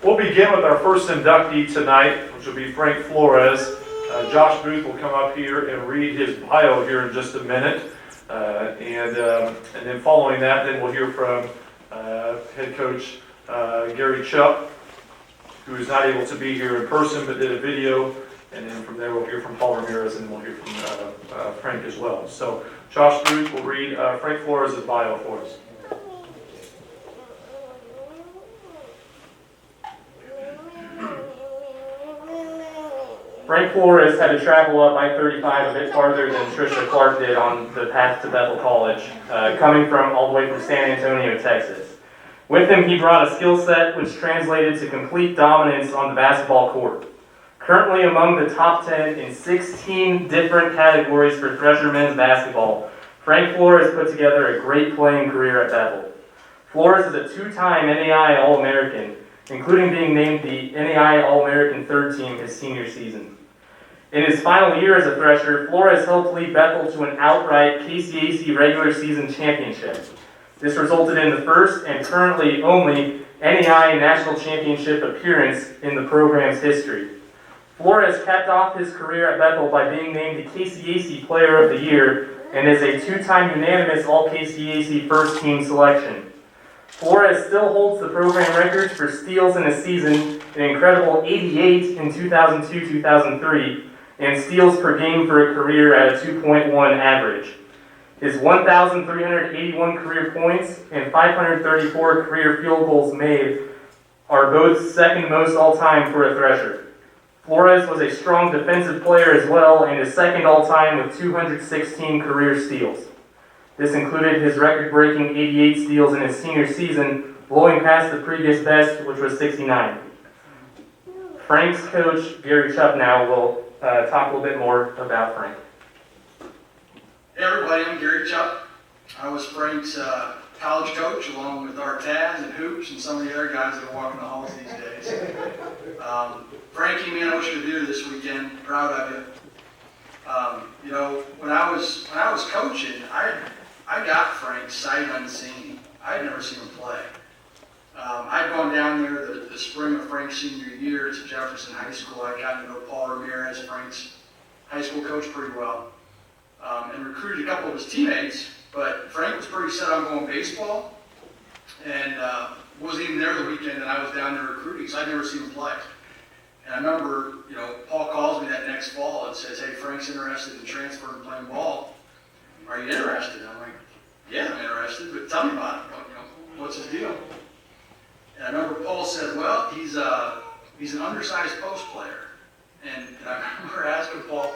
We'll begin with our first inductee tonight, which will be Frank Flores. Josh Booth will come up here and read his bio here in just a minute. And then following that, then we'll hear from head coach Gary Chupp, who is not able to be here in person but did a video. And then from there, we'll hear from Paul Ramirez, and we'll hear from Frank as well. So Josh Booth will read Frank Flores' bio for us. Frank Flores had to travel up I-35 a bit farther than Trisha Clark did on the path to Bethel College, coming from all the way from San Antonio, Texas. With him, he brought a skill set which translated to complete dominance on the basketball court. Currently among the top 10 in 16 different categories for Thresher men's basketball, Frank Flores put together a great playing career at Bethel. Flores is a two-time NAIA All-American, including being named the NAIA All-American third team his senior season. In his final year as a Thresher, Flores helped lead Bethel to an outright KCAC regular season championship. This resulted in the first and currently only NAIA national championship appearance in the program's history. Flores capped off his career at Bethel by being named the KCAC Player of the Year and is a two-time unanimous All-KCAC first team selection. Flores still holds the program records for steals in a season, an incredible 88 in 2002-2003, and steals per game for a career at a 2.1 average. His 1,381 career points and 534 career field goals made are both second most all-time for a Thresher. Flores was a strong defensive player as well and is second all-time with 216 career steals. This included his record-breaking 88 steals in his senior season, blowing past the previous best, which was 69. Frank's coach, Gary Chupp, now will talk a little bit more about Frank. Hey everybody, I'm Gary Chupp. I was Frank's college coach along with our Taz and Hoops and some of the other guys that are walking the halls these days. Frankie, man, I wish you could do this weekend. Proud of you. When I was coaching, I got Frank sight unseen. I had never seen him play. I'd gone down there the spring of Frank's senior year to Jefferson High School. I got to know Paul Ramirez, Frank's high school coach, pretty well, and recruited a couple of his teammates. But Frank was pretty set on going baseball, and wasn't even there the weekend that I was down there recruiting, so I'd never seen him play. And I remember, Paul calls me that next fall and says, "Hey, Frank's interested in transferring and playing ball. Are you interested?" I'm like, "Yeah, I'm interested, but tell me about it. What's his deal?" And I remember Paul said, "Well, he's an undersized post player." And I remember asking Paul,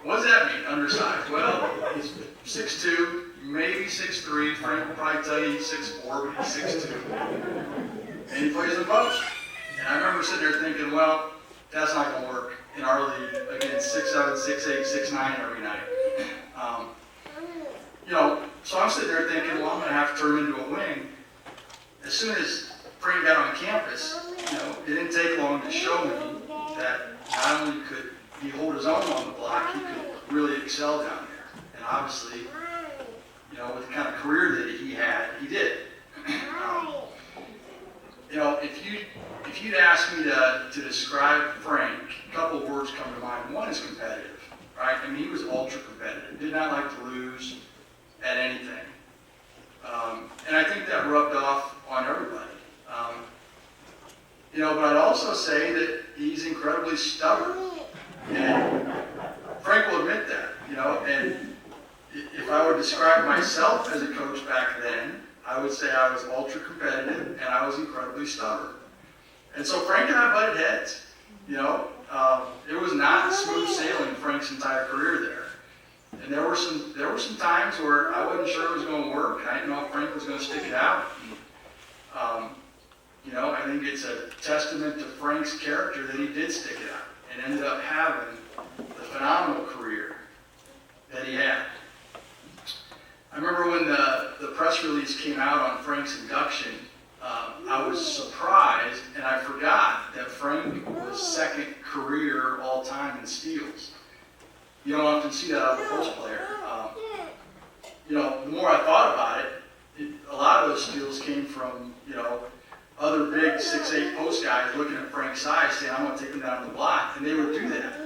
"What does that mean, undersized?" "Well, he's 6'2", maybe 6'3". Frank will probably tell you he's 6'4", but he's 6'2". And he plays in post. And I remember sitting there thinking, well, that's not going to work in our league against 6'7", 6'8", 6'9" every night. So I'm sitting there thinking, well, I'm going to have to turn him into a wing. As soon as Frank got on campus, it didn't take long to show me that not only could he hold his own on the block, he could really excel down there. And obviously, with the kind of career that he had, he did. If you'd asked me to describe Frank, a couple of words come to mind. One is competitive, right? I mean, he was ultra competitive. Did not like to lose at anything. And I think that rubbed off on everybody. But I'd also say that he's incredibly stubborn. And Frank will admit that, and if I were to describe myself as a coach back then, I would say I was ultra competitive and I was incredibly stubborn. And so Frank and I butted heads. It was not smooth sailing Frank's entire career there. And there were some times where I wasn't sure it was going to work. I didn't know if Frank was going to stick it out. I think it's a testament to Frank's character that he did stick it out and ended up having the phenomenal career that he had. I remember when the press release came out on Frank's induction, I was surprised and I forgot that Frank was second career all-time in steals. You don't often see that out of a post player. The more I thought about it, a lot of those steals came from, other big 6'8" post guys looking at Frank's size saying, I'm going to take him down the block, and they would do that.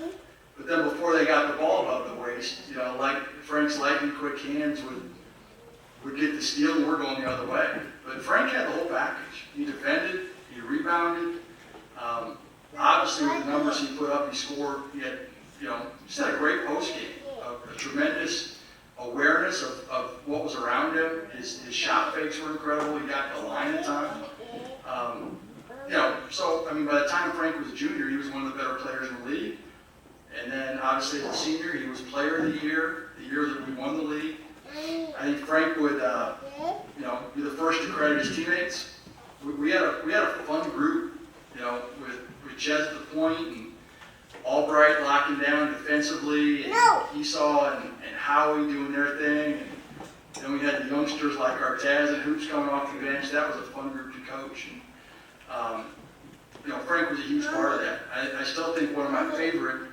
But then before they got the ball above the waist, like Frank's lightning quick hands would get the steal, and we're going the other way. But Frank had the whole package. He defended, he rebounded. Obviously, with the numbers he put up, he scored. He had, just had a great post game, a tremendous awareness of what was around him. His shot fakes were incredible. He got the line at time. So by the time Frank was a junior, he was one of the better players in the league. And then, obviously, as a senior, he was Player of the year that we won the league. I think Frank would, be the first to credit his teammates. We had a fun group, with Chez at the point and Albright locking down defensively, and Esau and Howie doing their thing. And then we had the youngsters like Artaz and Hoops coming off the bench. That was a fun group to coach. And, Frank was a huge part of that. I still think one of my favorite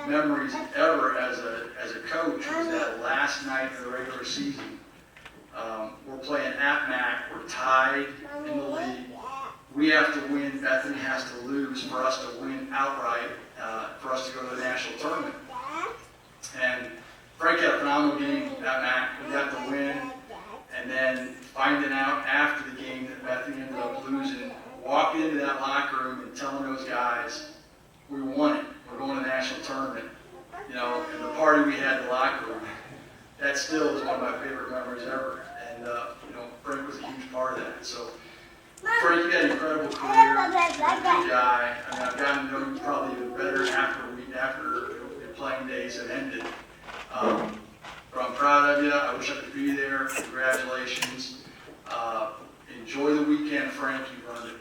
memories ever as a coach was that last night of the regular season. We're playing at MAC. We're tied in the league. We have to win. Bethany has to lose for us to win outright, for us to go to the national tournament. And Frank had a phenomenal game at MAC. We got to win. And then finding out after the game that Bethany ended up losing, walking into that locker room and telling those guys, we won it. We're going to the national tournament. And the party we had in the locker room, that still is one of my favorite memories ever. And, Frank was a huge part of that. So, Frank, you had an incredible career. You're a good guy. I've gotten to know you probably even better after your playing days have ended. But I'm proud of you. I wish I could be there. Congratulations. Enjoy the weekend, Frank. You earned it.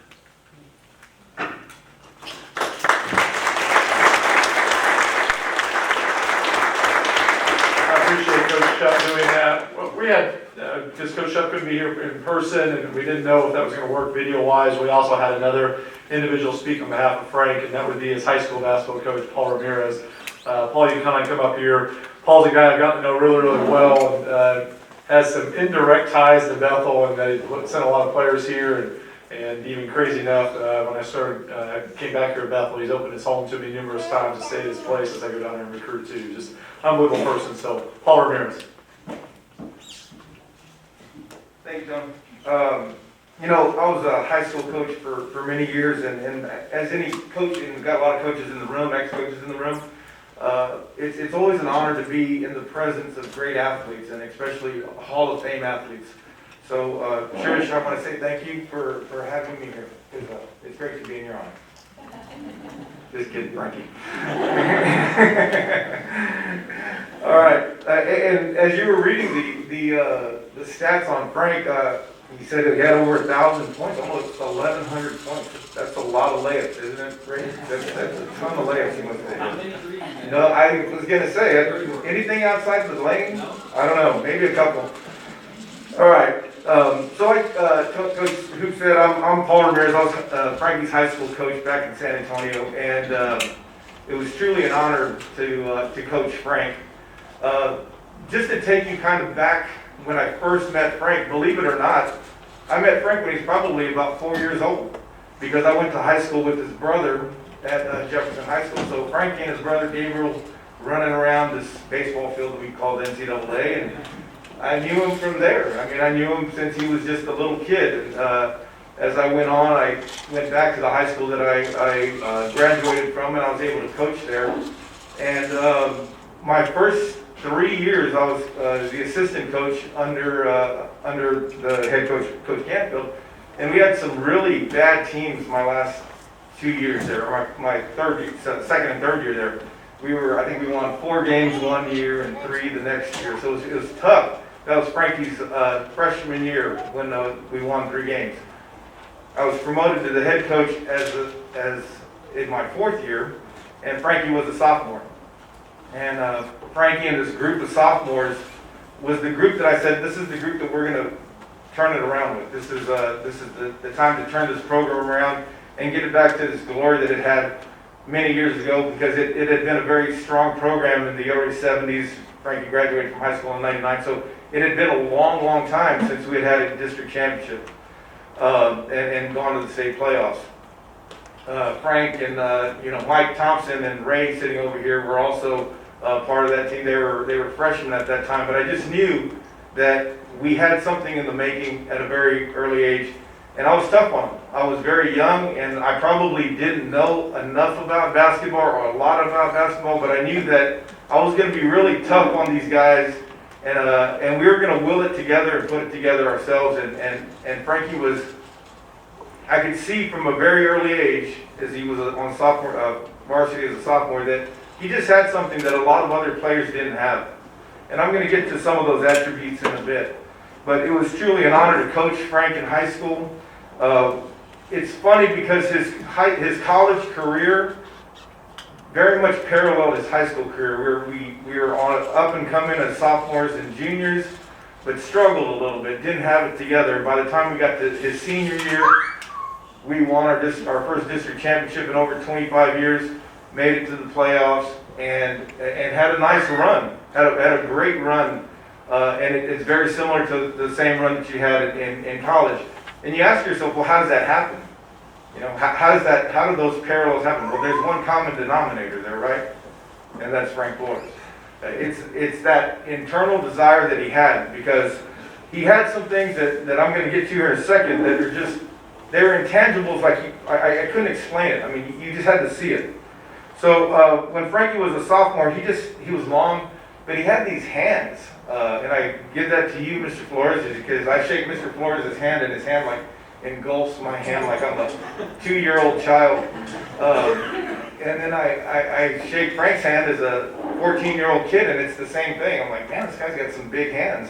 I appreciate Coach Shutt doing that. Well, we had, because Coach Shutt couldn't be here in person, and we didn't know if that was going to work video-wise, we also had another individual speak on behalf of Frank, and that would be his high school basketball coach, Paul Ramirez. Paul, you can kind of come up here. Paul's a guy I've gotten to know really, really well, and has some indirect ties to Bethel, and they sent a lot of players here, and even crazy enough, when I came back here to Bethel, he's opened his home to me numerous times to stay at his place as I go down there and recruit too. Just unbelievable person. So, Paul Ramirez. Thank you, John. I was a high school coach for many years, and as any coach, and we've got a lot of coaches in the room, ex-coaches in the room, it's always an honor to be in the presence of great athletes, and especially Hall of Fame athletes. So, Trisha, I want to say thank you for having me here. It's great to be in your honor. Just kidding, Frankie. All right, and as you were reading the stats on Frank, he said he had over 1,000 points, almost 1,100 points. That's a lot of layups, isn't it, Ray? That's a ton of layups he must have had. No, I was going to say, anything outside the lane? I don't know, maybe a couple. All right. So like Coach Hoop said, I'm Paul Ramirez. I was Frankie's high school coach back in San Antonio, and it was truly an honor to coach Frank. Just to take you kind of back when I first met Frank, believe it or not, I met Frank when he's probably about 4 years old, because I went to high school with his brother at Jefferson High School. So Frankie and his brother Gabriel running around this baseball field that we called NCAA, and I knew him from there. I mean, I knew him since he was just a little kid. And, as I went on, I went back to the high school that I graduated from, and I was able to coach there. And my first 3 years, I was the assistant coach under the head coach, Coach Canfield. And we had some really bad teams my last 2 years there, or my second and third year there. I think we won 4 games one year and 3 the next year. So it was tough. That was Frankie's freshman year when we won 3 games. I was promoted to the head coach as in my 4th year, and Frankie was a sophomore. And Frankie and this group of sophomores was the group that I said, this is the group that we're going to turn it around with. This is the time to turn this program around and get it back to this glory that it had many years ago, because it had been a very strong program in the early 70s. Frankie graduated from high school in '99, so it had been a long, long time since we had a district championship and gone to the state playoffs. Frank and, Mike Thompson and Ray sitting over here were also part of that team. They were freshmen at that time, but I just knew that we had something in the making at a very early age, and I was tough on them. I was very young, and I probably didn't know enough about basketball or a lot about basketball, but I knew that I was going to be really tough on these guys, and we were going to will it together and put it together ourselves. And Frankie was, I could see from a very early age, as he was on sophomore varsity as a sophomore, that he just had something that a lot of other players didn't have. And I'm going to get to some of those attributes in a bit. But it was truly an honor to coach Frank in high school. It's funny because his college career very much paralleled his high school career. We were on up and coming as sophomores and juniors, but struggled a little bit, didn't have it together. By the time we got to his senior year, we won our first district championship in over 25 years, made it to the playoffs, and had a nice run, had a great run, and it's very similar to the same run that you had in college. And you ask yourself, well, how does that happen? How do those parallels happen? Well, there's one common denominator there, right? And that's Frank Flores. It's that internal desire that he had, because he had some things that I'm going to get to here in a second that are just, they're intangibles. Like I couldn't explain it. I mean, you just had to see it. So when Frankie was a sophomore, he was long, but he had these hands, and I give that to you, Mr. Flores, because I shake Mr. Flores' hand, and his hand like engulfs my hand like I'm a 2-year-old child. And then I shake Frank's hand as a 14-year-old kid, and it's the same thing. I'm like, man, this guy's got some big hands.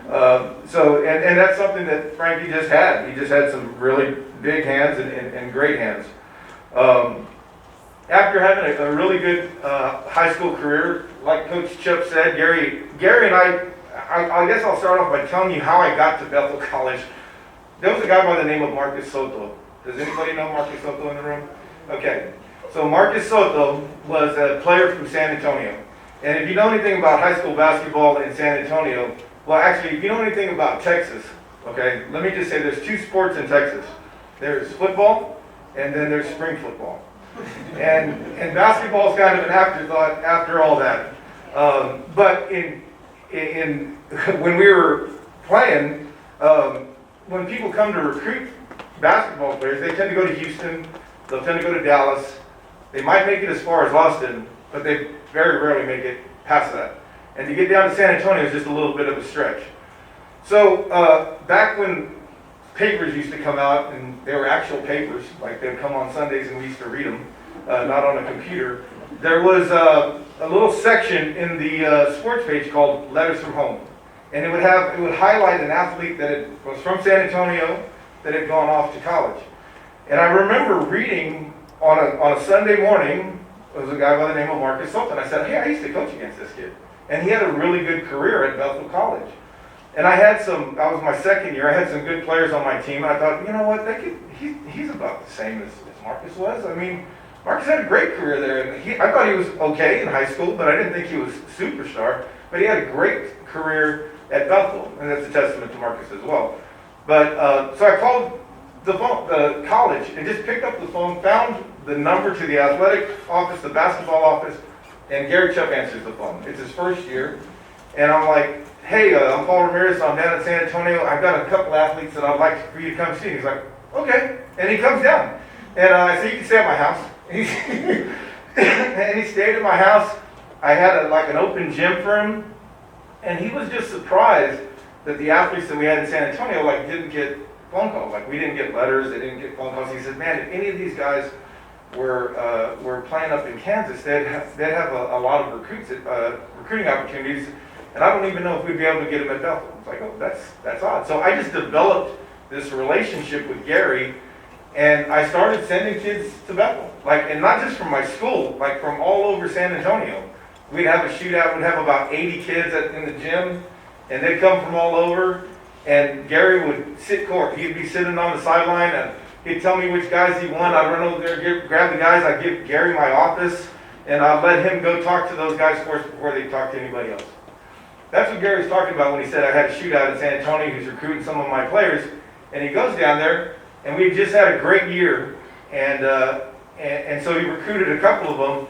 And that's something that Frankie just had. He just had some really big hands and great hands. After having a really good high school career, like Coach Chubb said, Gary and I guess I'll start off by telling you how I got to Bethel College. There was a guy by the name of Marcus Soto. Does anybody know Marcus Soto in the room? Okay. So Marcus Soto was a player from San Antonio. And if you know anything about high school basketball in San Antonio, well, actually, if you know anything about Texas, okay, let me just say there's 2 sports in Texas. There's football, and then there's spring football. And basketball is kind of an afterthought after all that. But when we were playing, when people come to recruit basketball players, they tend to go to Houston, they'll tend to go to Dallas, they might make it as far as Austin, but they very rarely make it past that. And to get down to San Antonio is just a little bit of a stretch. So back when papers used to come out, and they were actual papers, like they'd come on Sundays and we used to read them, not on a computer, there was a little section in the sports page called Letters from Home. And it would highlight an athlete that was from San Antonio that had gone off to college. And I remember reading on a Sunday morning, there was a guy by the name of Marcus Sultan. I said, hey, I used to coach against this kid. And he had a really good career at Bethel College. And that was my second year, I had some good players on my team. And I thought, you know what, he's about the same as Marcus was. I mean, Marcus had a great career there. And I thought he was okay in high school, but I didn't think he was a superstar. But he had a great career at Bethel, and that's a testament to Marcus as well. But so I called the college and just picked up the phone, found the number to the athletic office, the basketball office, and Gary Chubb answers the phone. It's his first year, and I'm like, hey, I'm Paul Ramirez, I'm down in San Antonio, I've got a couple athletes that I'd like for you to come see. He's like, okay, and he comes down. And I said, you can stay at my house. And he stayed at my house. I had an open gym for him. And he was just surprised that the athletes that we had in San Antonio didn't get phone calls. We didn't get letters, they didn't get phone calls. He said, man, if any of these guys were playing up in Kansas, they'd have a lot of recruiting opportunities, and I don't even know if we'd be able to get them at Bethel. It's like, oh, that's odd. So I just developed this relationship with Gary, and I started sending kids to Bethel. And not just from my school, from all over San Antonio. We'd have a shootout, we'd have about 80 kids in the gym, and they'd come from all over, and Gary would sit court. He'd be sitting on the sideline, and he'd tell me which guys he won. I'd run over there, grab the guys, I'd give Gary my office, and I'd let him go talk to those guys first before they talk to anybody else. That's what Gary's talking about when he said I had a shootout in San Antonio. He's recruiting some of my players, and he goes down there, and we've just had a great year, and and so he recruited a couple of them,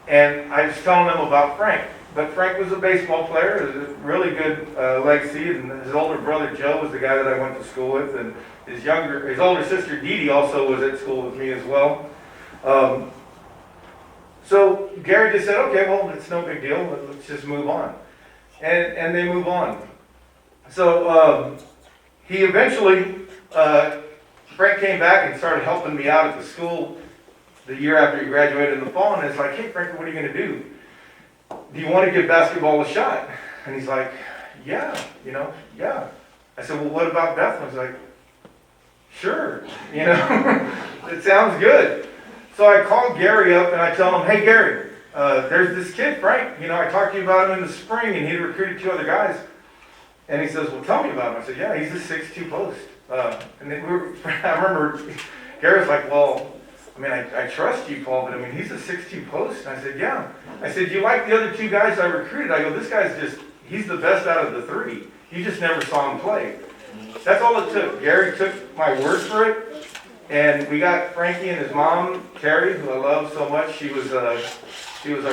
and I was telling them about Frank. But Frank was a baseball player, was a really good legacy, and his older brother Joe was the guy that I went to school with, and his older sister Dee Dee also was at school with me as well. So Gary just said, okay, well, it's no big deal, let's just move on. And they move on. So he eventually, Frank came back and started helping me out at the school the year after he graduated in the fall, and it's like, hey, Frank, what are you going to do? Do you want to give basketball a shot? And he's like, yeah. I said, well, what about Bethel? He's like, sure, it sounds good. So I called Gary up and I tell him, hey, Gary, there's this kid, Frank. I talked to you about him in the spring, and he recruited 2 other guys. And he says, well, tell me about him. I said, yeah, he's a 6'2" post. And then I remember Gary was like, well, I trust you, Paul, but he's a 6'2" post. And I said, yeah. I said, you like the other 2 guys I recruited? I go, this guy's he's the best out of the 3. You just never saw him play. That's all it took. Gary took my word for it. And we got Frankie and his mom, Terry, who I love so much. She was our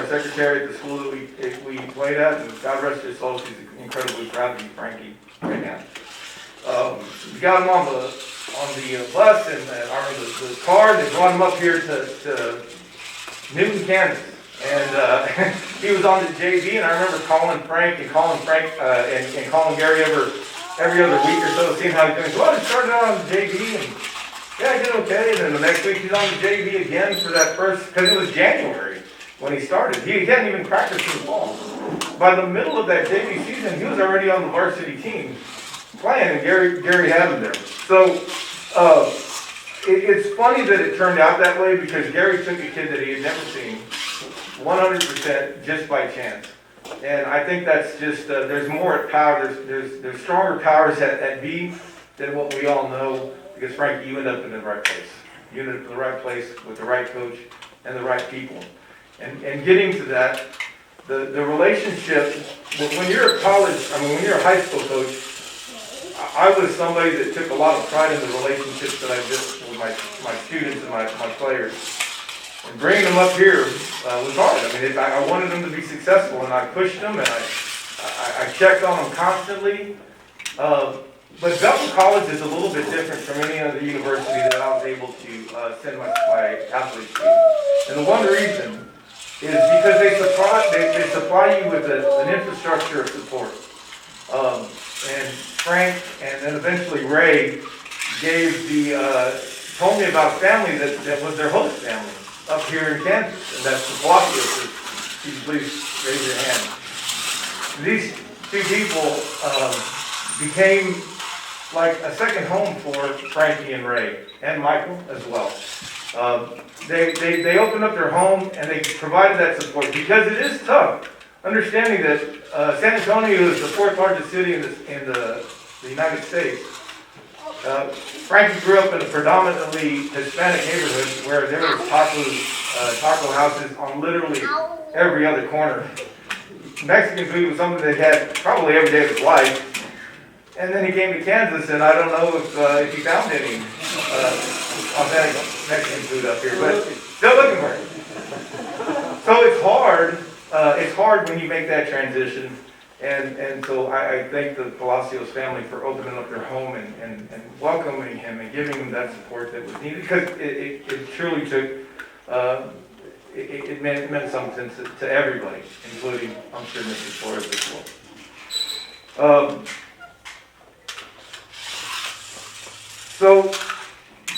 secretary at the school that we played at, and God rest her soul, she's incredibly proud to be Frankie right now. We got him on the bus and the car, and they brought him up here to Newton, Kansas. And he was on the JV, and I remember calling Frank and calling Gary every other week or so, seeing how he's doing. So I started out on the JV, and yeah, I did okay. And then the next week he's on the JV again for that first, because it was January when he started. He hadn't even practiced in the fall. By the middle of that JV season, he was already on the varsity team playing, and Gary had him there. So it's funny that it turned out that way, because Gary took a kid that he had never seen 100% just by chance. And I think that's just, there's more at power, there's stronger powers at B than what we all know, because Frankie, you end up in the right place. You end up in the right place with the right coach and the right people. And getting to that, the relationship, when you're a when you're a high school coach, I was somebody that took a lot of pride in the relationships that I built with my students and my players. And bringing them up here was hard. I wanted them to be successful, and I pushed them, and I checked on them constantly. But Bethel College is a little bit different from any other university that I was able to send my athletes to. And the one reason is because they supply you with an infrastructure of support. And Frank and then eventually Ray told me about a family that was their host family up here in Kansas, and that's the Flores. Please raise your hand. These 2 people became like a second home for Frankie and Ray, and Michael as well. They opened up their home, and they provided that support, because it is tough. Understanding that San Antonio is the 4th largest city in the United States. Frankie grew up in a predominantly Hispanic neighborhood where there were taco houses on literally every other corner. Mexican food was something they had probably every day of his life. And then he came to Kansas, and I don't know if he found any authentic Mexican food up here, but still looking for it. So it's hard. It's hard when you make that transition. And so I thank the Palacios family for opening up their home and welcoming him and giving him that support that was needed, because it truly took, it meant something to everybody, including, I'm sure, Mrs. Flores as well. So,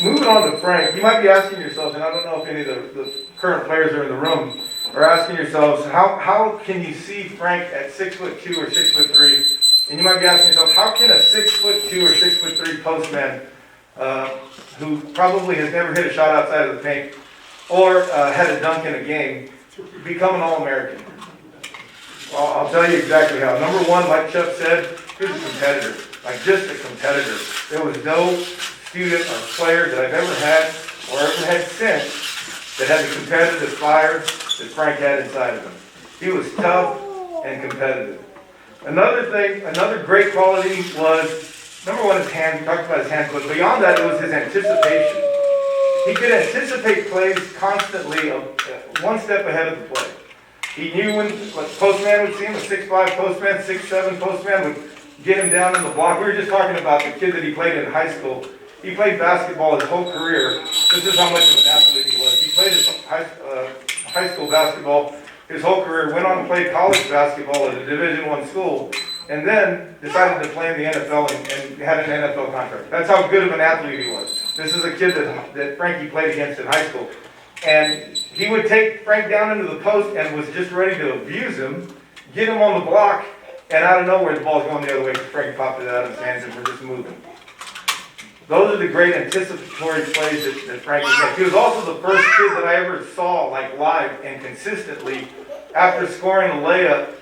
moving on to Frank, you might be asking yourselves, and I don't know if any of the current players are in the room, are asking yourselves, how can you see Frank at 6'2" or 6'3"? And you might be asking yourself, how can a 6'2" or 6'3" postman, who probably has never hit a shot outside of the paint, or had a dunk in a game, become an All-American? Well, I'll tell you exactly how. Number one, like Chuck said, he was a competitor. Like, just a competitor. There was no student or player that I've ever had, or ever had since, that had the competitive fire that Frank had inside of him. He was tough and competitive. Another great quality was, number one, his hands. We talked about his hands, but beyond that, it was his anticipation. He could anticipate plays constantly, one step ahead of the play. He knew when postman would see him, a 6'5" postman, 6'7" postman would get him down in the block. We were just talking about the kid that he played in high school. He played basketball his whole career. This is how much of an athlete he was. He played his high school basketball his whole career, went on to play college basketball at a Division I school, and then decided to play in the NFL and had an NFL contract. That's how good of an athlete he was. This is a kid that Frankie played against in high school. And he would take Frank down into the post and was just ready to abuse him, get him on the block, and out of nowhere the ball's going the other way because Frank popped it out of his hands and we're just moving. Those are the great anticipatory plays that Frankie made. He was also the first kid that I ever saw like live and consistently, after scoring a layup,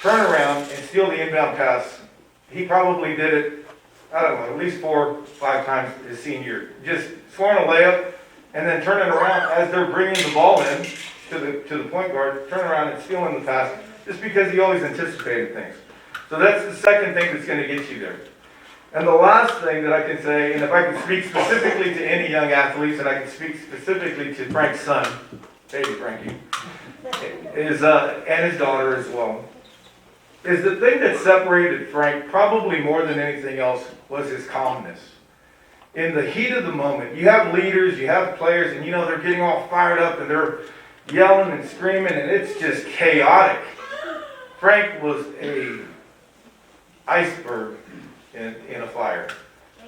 turn around and steal the inbound pass. He probably did it, I don't know, at least 4 or 5 times his senior year. Just scoring a layup and then turning around as they're bringing the ball in to the point guard, turning around and stealing the pass, just because he always anticipated things. So that's the second thing that's going to get you there. And the last thing that I can say, and if I can speak specifically to any young athletes, and I can speak specifically to Frank's son, baby Frankie, is and his daughter as well, is the thing that separated Frank probably more than anything else was his calmness. In the heat of the moment, you have leaders, you have players, and they're getting all fired up and they're yelling and screaming and it's just chaotic. Frank was an iceberg in a fire.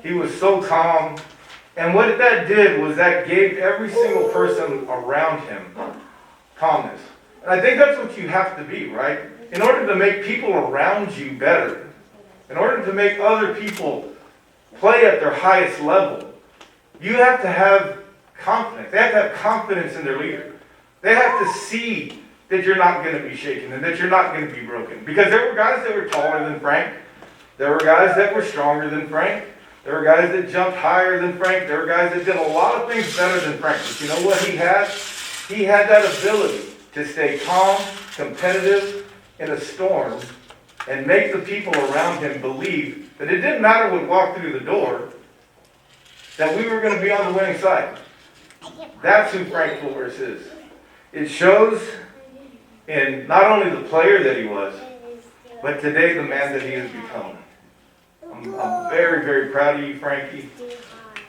He was so calm, and what that did was that gave every single person around him calmness. And I think that's what you have to be, right? In order to make people around you better, in order to make other people play at their highest level, you have to have confidence. They have to have confidence in their leader. They have to see that you're not going to be shaken and that you're not going to be broken. Because there were guys that were taller than Frank. There were guys that were stronger than Frank. There were guys that jumped higher than Frank. There were guys that did a lot of things better than Frank. But you know what he had? He had that ability to stay calm, competitive in a storm, and make the people around him believe that it didn't matter when we walked through the door, that we were going to be on the winning side. That's who Frank Flores is. It shows in not only the player that he was, but today the man that he has become. I'm very, very proud of you, Frankie.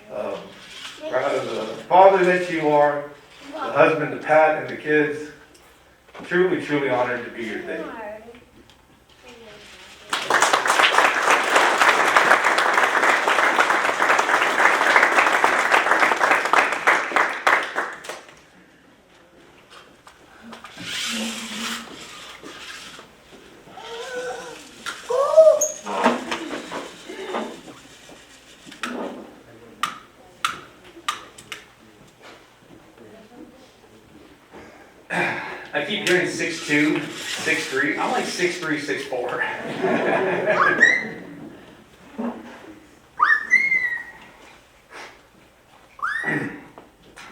Proud of the father that you are, the husband to Pat and the kids. Truly, truly honored to be here today. I keep hearing 6'2", 6'3". I'm like 6'3", 6'4".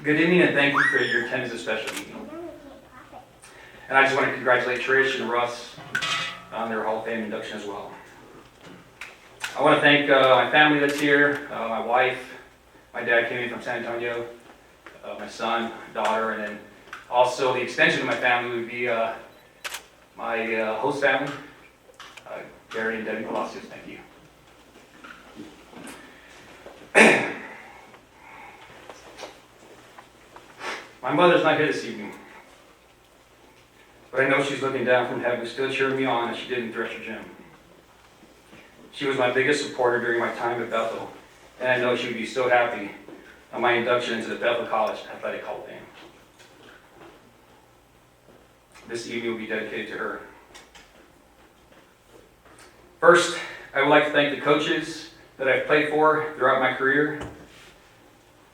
Good evening and thank you for your attendance, especially. And I just want to congratulate Trish and Russ on their Hall of Fame induction as well. I want to thank my family that's here, my wife, my dad came in from San Antonio, my son, daughter, and then also the extension of my family would be my host family, Gary and Debbie Palacios. Thank you. My mother's not here this evening, but I know she's looking down from heaven, still cheering me on as she did in Thresher Gym. She was my biggest supporter during my time at Bethel, and I know she would be so happy on my induction into the Bethel College Athletic Hall of Fame. This evening will be dedicated to her. First, I would like to thank the coaches that I've played for throughout my career.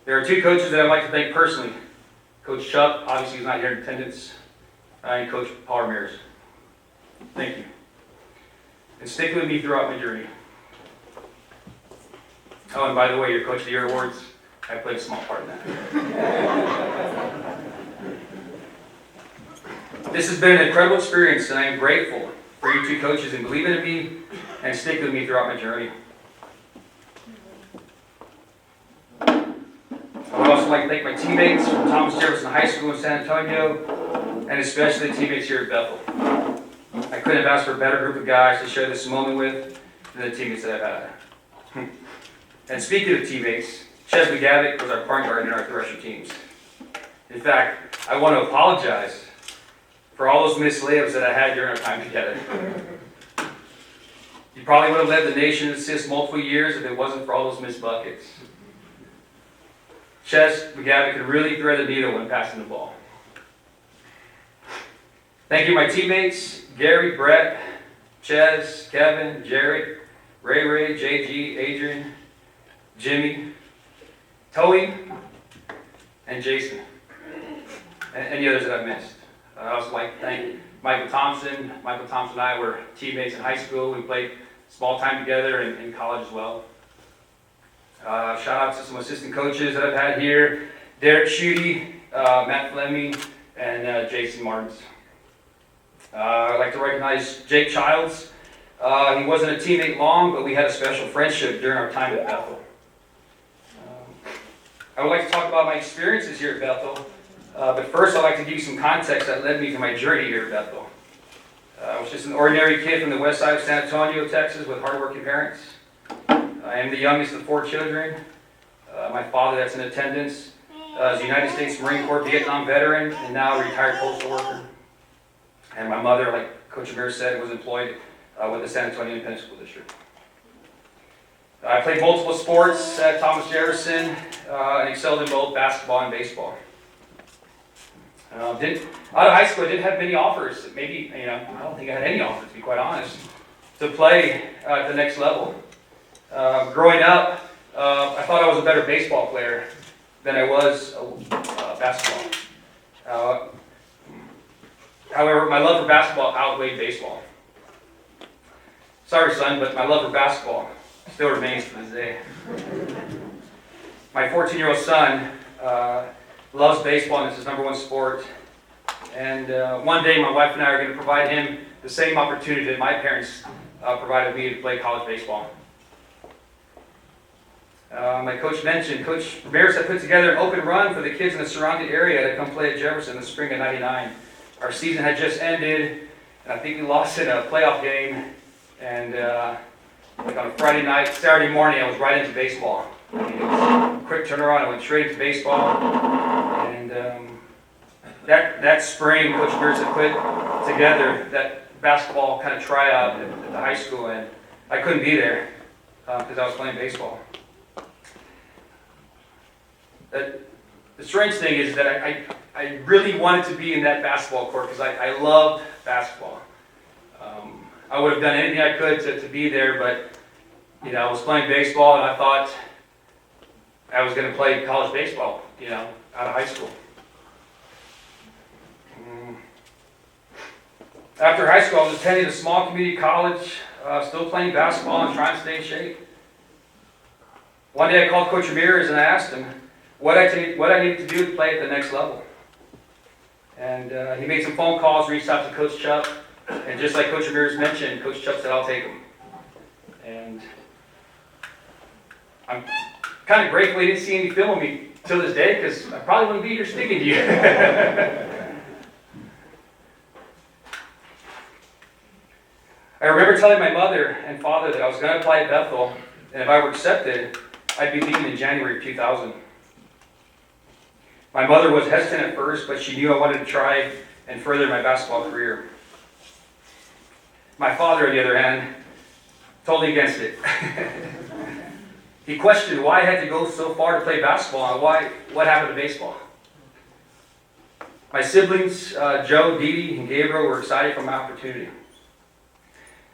There are 2 coaches that I'd like to thank personally. Coach Chuck, obviously he's not here in attendance, and Coach Paul Ramirez. Thank you. And stick with me throughout my journey. Oh, and by the way, your Coach of the Year awards, I played a small part in that. This has been an incredible experience, and I am grateful for you 2 coaches in believing in me and sticking with me throughout my journey. I would also like want to thank my teammates from Thomas Jefferson High School in San Antonio, and especially the teammates here at Bethel. I couldn't have asked for a better group of guys to share this moment with than the teammates that I've had. And speaking of teammates, Ches McGavick was our point guard in our Thresher teams. In fact, I want to apologize for all those missed layups that I had during our time together. You probably would have led the nation in assists multiple years if it wasn't for all those missed buckets. Ches McGavick could really thread the needle when passing the ball. Thank you, my teammates, Gary, Brett, Ches, Kevin, Jerry, Ray, JG, Adrian, Jimmy, Toey, and Jason, and any others that I've missed. I also like to thank Michael Thompson. Michael Thompson and I were teammates in high school. We played small time together in college as well. Shout out to some assistant coaches that I've had here, Derek Schutte, Matt Fleming, and Jason Martins. I'd like to recognize Jake Childs. He wasn't a teammate long, but we had a special friendship during our time at Bethel. I would like to talk about my experiences here at Bethel, but first I'd like to give you some context that led me to my journey here at Bethel. I was just an ordinary kid from the west side of San Antonio, Texas, with hardworking parents. I am the youngest of 4 children. My father, that's in attendance, is a United States Marine Corps Vietnam veteran and now a retired postal worker. And my mother, like Coach Amir said, was employed with the San Antonio Independent School District. I played multiple sports at Thomas Jefferson and excelled in both basketball and baseball. Out of high school, I didn't have many offers. Maybe, I don't think I had any offers, to be quite honest, to play at the next level. Growing up, I thought I was a better baseball player than I was basketball. However, my love for basketball outweighed baseball. Sorry, son, but my love for basketball still remains to this day. My 14-year-old son loves baseball, and it's his #1 sport. And one day, my wife and I are going to provide him the same opportunity that my parents provided me to play college baseball. Like Coach mentioned, Coach Ramirez had put together an open run for the kids in the surrounding area to come play at Jefferson in the spring of '99. Our season had just ended, and I think we lost in a playoff game. And like on a Friday night, Saturday morning, I was right into baseball. I mean, it was a quick turnaround. I went straight to baseball. And that spring, Coach Ramirez had put together that basketball kind of tryout at the high school, and I couldn't be there because I was playing baseball. The strange thing is that I really wanted to be in that basketball court because I loved basketball. I would have done anything I could to be there, but I was playing baseball and I thought I was going to play college baseball, out of high school. After high school, I was attending a small community college, still playing basketball and trying to stay in shape. One day I called Coach Ramirez and I asked him what I needed to do to play at the next level. And he made some phone calls, reached out to Coach Chuck, and just like Coach Ramirez mentioned, Coach Chuck said, "I'll take him." And I'm kind of grateful he didn't see any film of me till this day, because I probably wouldn't be here speaking to you. I remember telling my mother and father that I was going to apply at Bethel, and if I were accepted, I'd be leaving in January of 2000. My mother was hesitant at first, but she knew I wanted to try and further my basketball career. My father, on the other hand, totally against it. He questioned why I had to go so far to play basketball and what happened to baseball. My siblings, Joe, Dee Dee, and Gabriel, were excited for my opportunity.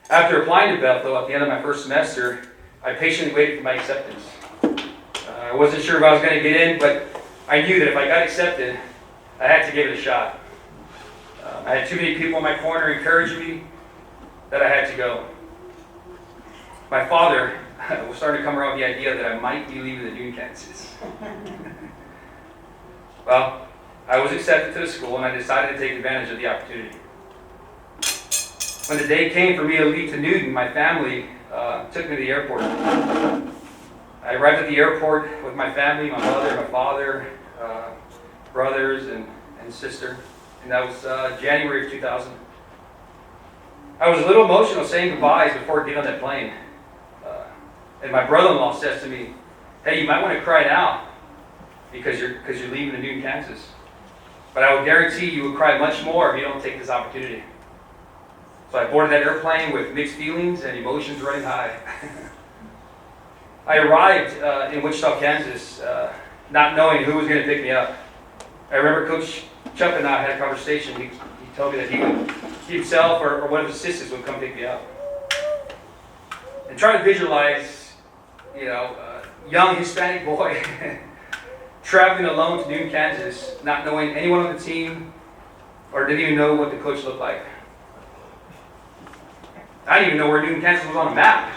After applying to Bethel at the end of my first semester, I patiently waited for my acceptance. I wasn't sure if I was going to get in, but I knew that if I got accepted, I had to give it a shot. I had too many people in my corner encouraging me that I had to go. My father was starting to come around with the idea that I might be leaving the Dune Kansas. Well, I was accepted to the school and I decided to take advantage of the opportunity. When the day came for me to leave to Newton, my family took me to the airport. I arrived at the airport with my family, my mother, my father, brothers and sister, and that was January of 2000. I was a little emotional saying goodbyes before getting on that plane. And my brother-in-law says to me, "Hey, you might want to cry now because you're leaving to Newton, Kansas. But I will guarantee you will cry much more if you don't take this opportunity." So I boarded that airplane with mixed feelings and emotions running high. I arrived in Wichita, Kansas, not knowing who was going to pick me up. I remember Coach Chuck and I had a conversation. He told me that he himself or one of his assistants would come pick me up. And try to visualize, young Hispanic boy traveling alone to Newton, Kansas, not knowing anyone on the team, or didn't even know what the coach looked like. I didn't even know where Newton, Kansas was on a map,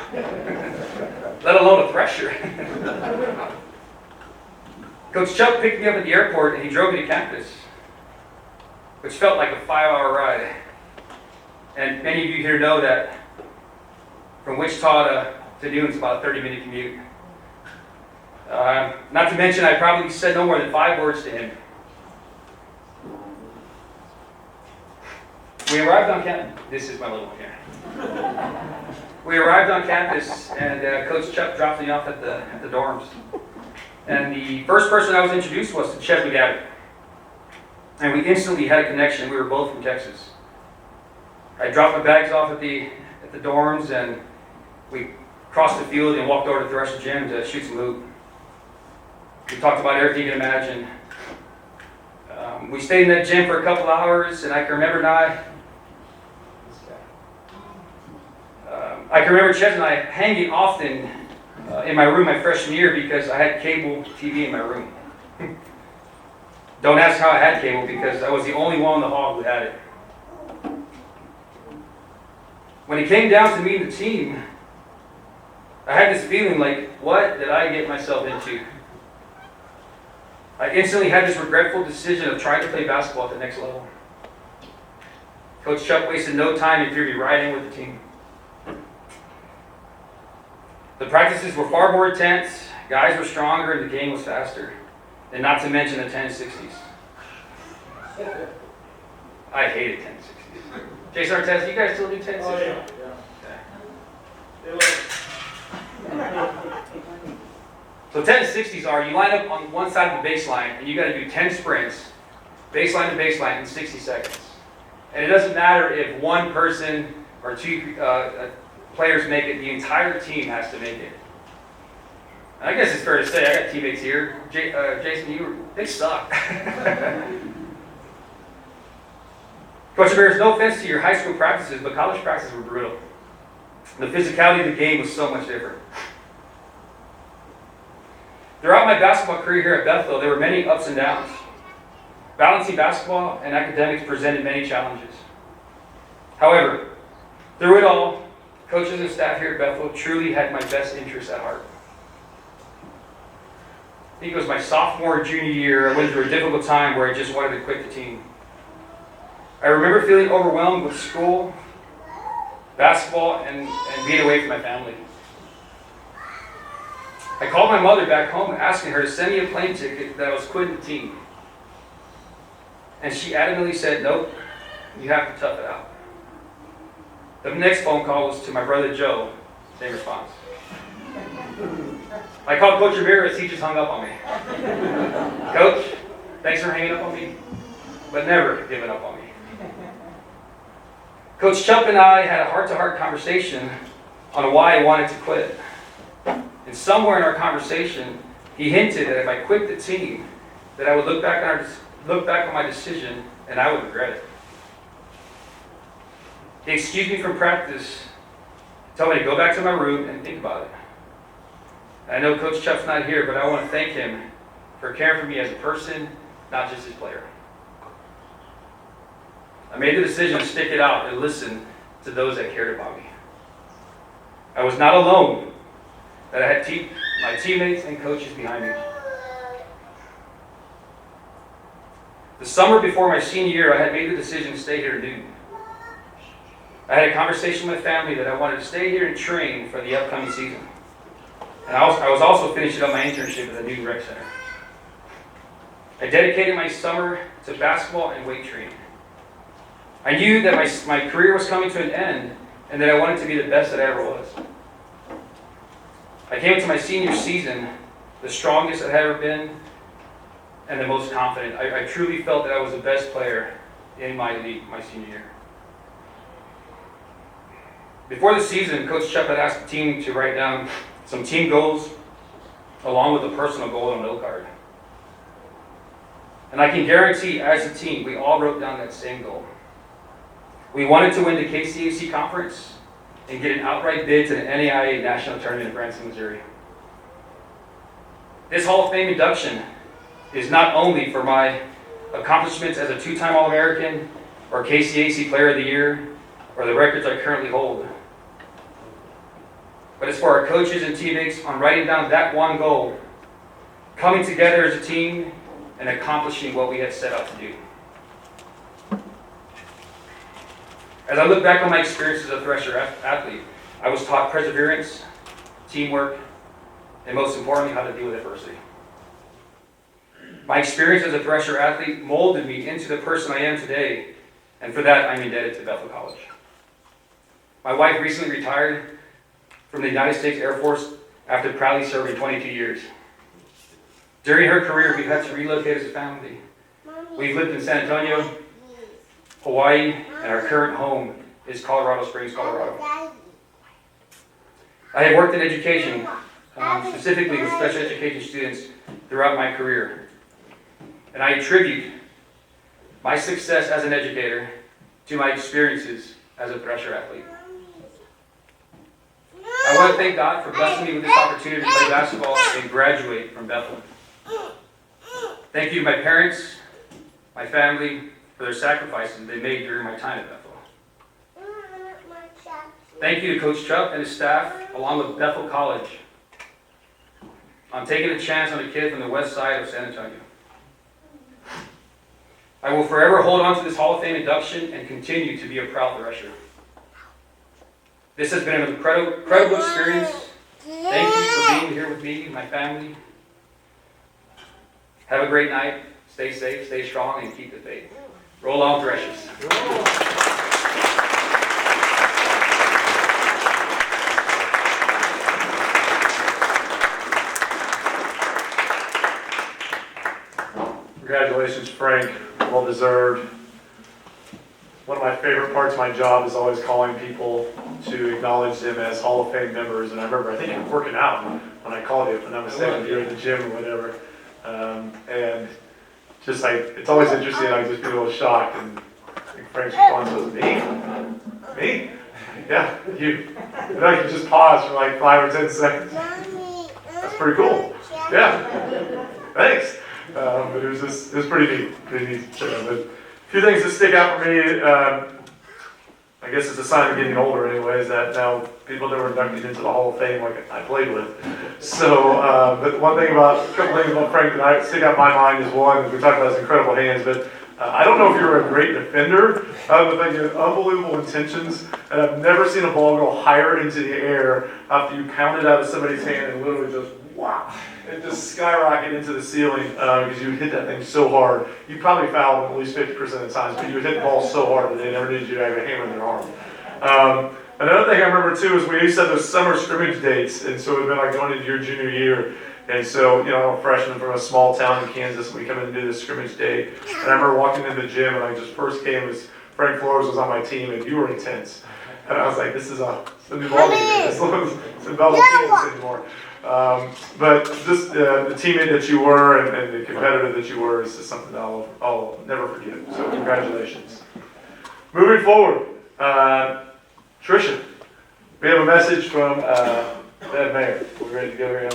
let alone a thresher. Coach Chuck picked me up at the airport and he drove me to campus, which felt like a 5-hour ride. And many of you here know that from Wichita to Newton is about a 30-minute commute. Not to mention, I probably said no more than 5 words to him. We arrived on campus. This is my little one here. We arrived on campus, and Coach Chuck dropped me off at the dorms. And the first person I was introduced was to Chet McGavick. And we instantly had a connection. We were both from Texas. I dropped my bags off at the dorms, and we crossed the field and walked over to the Trisha gym to shoot some hoop. We talked about everything you can imagine. We stayed in that gym for a couple hours, and I can remember Chet and I hanging often in my room my freshman year because I had cable TV in my room. Don't ask how I had cable because I was the only one in the hall who had it. When it came down to meeting the team, I had this feeling like, what did I get myself into? I instantly had this regretful decision of trying to play basketball at the next level. Coach Chuck wasted no time and threw me right in with the team. The practices were far more intense, guys were stronger, and the game was faster. And not to mention the 1060s. I hated 1060s. Jason Artest, you guys still do 1060s? Oh, yeah. So 1060s are, you line up on one side of the baseline, and you got to do 10 sprints, baseline to baseline, in 60 seconds. And it doesn't matter if one person or 2 players make it, the entire team has to make it. And I guess it's fair to say, I got teammates here. Jason, they suck. Coach Bears, no offense to your high school practices, but college practices were brutal. The physicality of the game was so much different. Throughout my basketball career here at Bethel, there were many ups and downs. Balancing basketball and academics presented many challenges. However, through it all, coaches and staff here at Bethel truly had my best interests at heart. I think it was my sophomore, junior year, I went through a difficult time where I just wanted to quit the team. I remember feeling overwhelmed with school, basketball, and being away from my family. I called my mother back home asking her to send me a plane ticket that I was quitting the team. And she adamantly said, "Nope, you have to tough it out." The next phone call was to my brother Joe, same response. I called Coach Ramirez, he just hung up on me. "Coach, thanks for hanging up on me, but never giving up on me." Coach Chuck and I had a heart-to-heart conversation on why I wanted to quit. And somewhere in our conversation, he hinted that if I quit the team, that I would look back on my decision and I would regret it. He excused me from practice, told me to go back to my room and think about it. I know Coach Chuck's not here, but I want to thank him for caring for me as a person, not just as a player. I made the decision to stick it out and listen to those that cared about me. I was not alone, that I had my teammates and coaches behind me. The summer before my senior year, I had made the decision to stay here in Newton. I had a conversation with my family that I wanted to stay here and train for the upcoming season. And I was also finishing up my internship at the Newton Rec Center. I dedicated my summer to basketball and weight training. I knew that my career was coming to an end and that I wanted to be the best that I ever was. I came into my senior season the strongest I had ever been and the most confident. I truly felt that I was the best player in my league my senior year. Before the season, Coach Chuck had asked the team to write down some team goals along with a personal goal on a note card. And I can guarantee, as a team, we all wrote down that same goal. We wanted to win the KCAC conference and get an outright bid to the NAIA National Tournament in Branson, Missouri. This Hall of Fame induction is not only for my accomplishments as a two-time All-American or KCAC Player of the Year or the records I currently hold, but it's for our coaches and teammates on writing down that one goal, coming together as a team, and accomplishing what we had set out to do. As I look back on my experience as a Thresher athlete, I was taught perseverance, teamwork, and most importantly, how to deal with adversity. My experience as a Thresher athlete molded me into the person I am today, and for that, I'm indebted to Bethel College. My wife recently retired from the United States Air Force after proudly serving 22 years. During her career, we've had to relocate as a family. We've lived in San Antonio, Hawaii, and our current home is Colorado Springs, Colorado. I have worked in education, specifically with special education students, throughout my career. And I attribute my success as an educator to my experiences as a Thresher athlete. I want to thank God for blessing me with this opportunity to play basketball and graduate from Bethel. Thank you to my parents, my family, for their sacrifices they made during my time at Bethel. Thank you to Coach Chuck and his staff, along with Bethel College, on taking a chance on a kid from the west side of San Antonio. I will forever hold on to this Hall of Fame induction and continue to be a proud Thresher. This has been an incredible experience. Thank you for being here with me and my family. Have a great night. Stay safe, stay strong, and keep the faith. Roll on, Threshers. Congratulations, Frank. Well deserved. One of my favorite parts of my job is always calling people to acknowledge them as Hall of Fame members. And I remember, I think you were working out when I called you, if I'm not mistaken, you were at the gym or whatever. And just like, it's always interesting, I just be a little shocked. And I think Frank's response was, me? Yeah, you. And I could just pause for like 5 or 10 seconds. That's pretty cool. Yeah, thanks. But it was pretty neat. But a few things that stick out for me, I guess it's a sign of getting older anyway, is that now people that were inducted into the Hall of Fame, like I played with. So, but a couple things about Frank that stick out in my mind is one, we talked about his incredible hands, but I don't know if you were a great defender, but you had unbelievable intentions, and I've never seen a ball go higher into the air after you pound it out of somebody's hand and literally just, wow, it just skyrocketed into the ceiling because you would hit that thing so hard. You probably fouled them at least 50% of the times, but you would hit the ball so hard that they never needed you to have a hammer in their arm. Another thing I remember too is we used to have those summer scrimmage dates, and so it would have been like going into your junior year. And so, I'm a freshman from a small town in Kansas, and we come in and do this scrimmage day. And I remember walking into the gym, and I just first came as Frank Flores was on my team, and you were intense. And I was like, this is a new ball game. This isn't Bethel Kansas anymore. But just the teammate that you were and the competitor that you were is just something that I'll never forget. So congratulations. Moving forward, Trisha, we have a message from the mayor. We're ready to go here.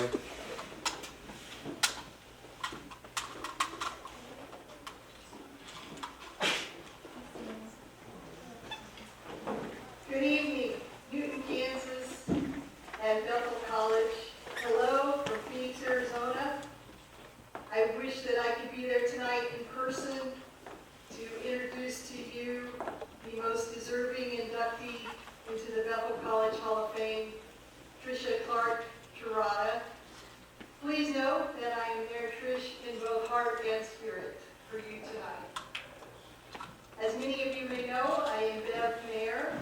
Good evening, Newton, Kansas, and Bethel College. Hello from Phoenix, Arizona. I wish that I could be there tonight in person to introduce to you the most deserving inductee into the Bethel College Hall of Fame, Trisha Terada. know, I am Bev Mayer.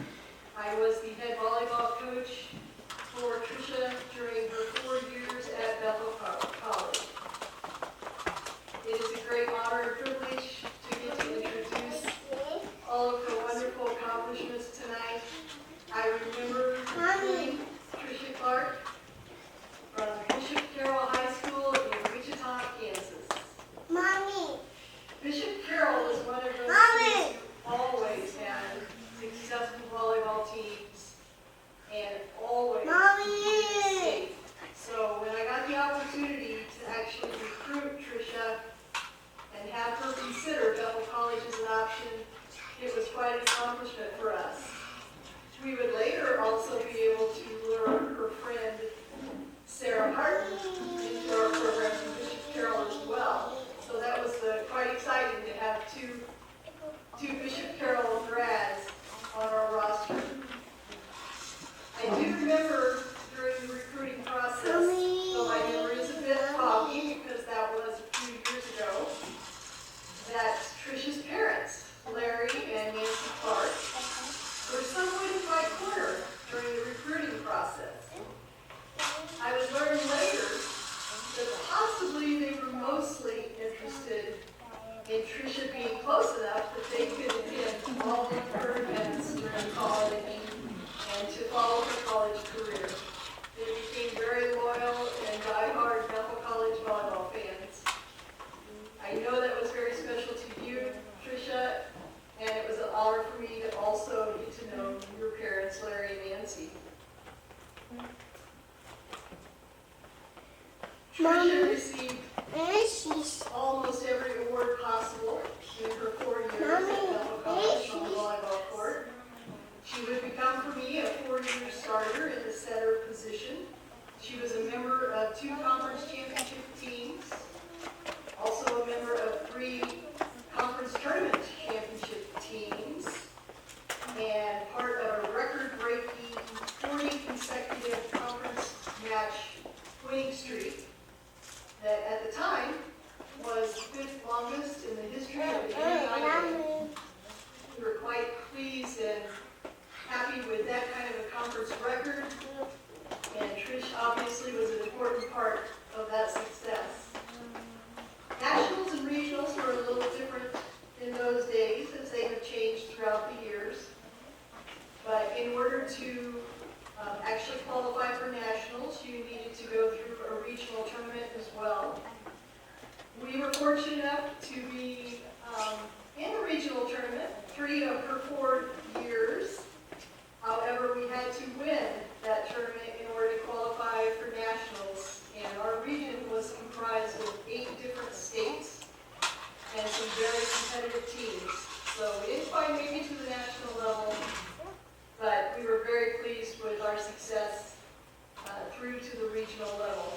I was the head volleyball coach for Trisha during her 4 years at Bethel College. It is a great honor and privilege to get to introduce all of her wonderful accomplishments tonight. I remember recruiting Trisha Clark from Bishop Carroll High School in Wichita, Kansas. Bishop Carroll is one of those schools who always had successful volleyball teams and always escaped. So when I got the opportunity to actually recruit Trisha and have her consider Bethel College as an option, it was quite an accomplishment for us. We would later also be able to lure her friend Sarah Harton into our program from Bishop Carroll as well. So that was quite exciting to have two Bishop Carroll grads on our roster. I do remember during the recruiting process, though my memory is a bit foggy because that was a few years ago, that Trisha's parents, Larry and Nancy Clark, were somewhat in my corner during the recruiting process. I would learn later that possibly they were mostly interested in Trisha being close enough that they could attend all of her events during college and to follow her college career. They became very loyal and diehard Bethel College volleyball fans. I know that was very special to you, Trisha, and it was an honor for me to also get to know your parents, Larry and Nancy. Trisha received almost every award possible in her 4 years at Bethel College on the volleyball court. She would become, for me, a 4-year starter in the setter position. She was a member of 2 conference championship teams, also a member of 3 conference tournament championship teams, and part of a record-breaking 40 consecutive conference match winning streak that at the time was the 5th longest in the history of the NAIA. We were quite pleased and happy with that kind of a conference record, and Trish obviously was an important part of that success. Nationals and regionals were a little different in those days as they have changed throughout the years, but in order to actually qualify for nationals, you needed to go through a regional tournament as well. We were fortunate enough to be in the regional tournament 3 of her 4 years. However, we had to win that tournament in order to qualify for nationals, and our region was comprised of 8 different states and some very competitive teams. So we didn't quite make it to the national level, but we were very pleased with our success through to the regional level.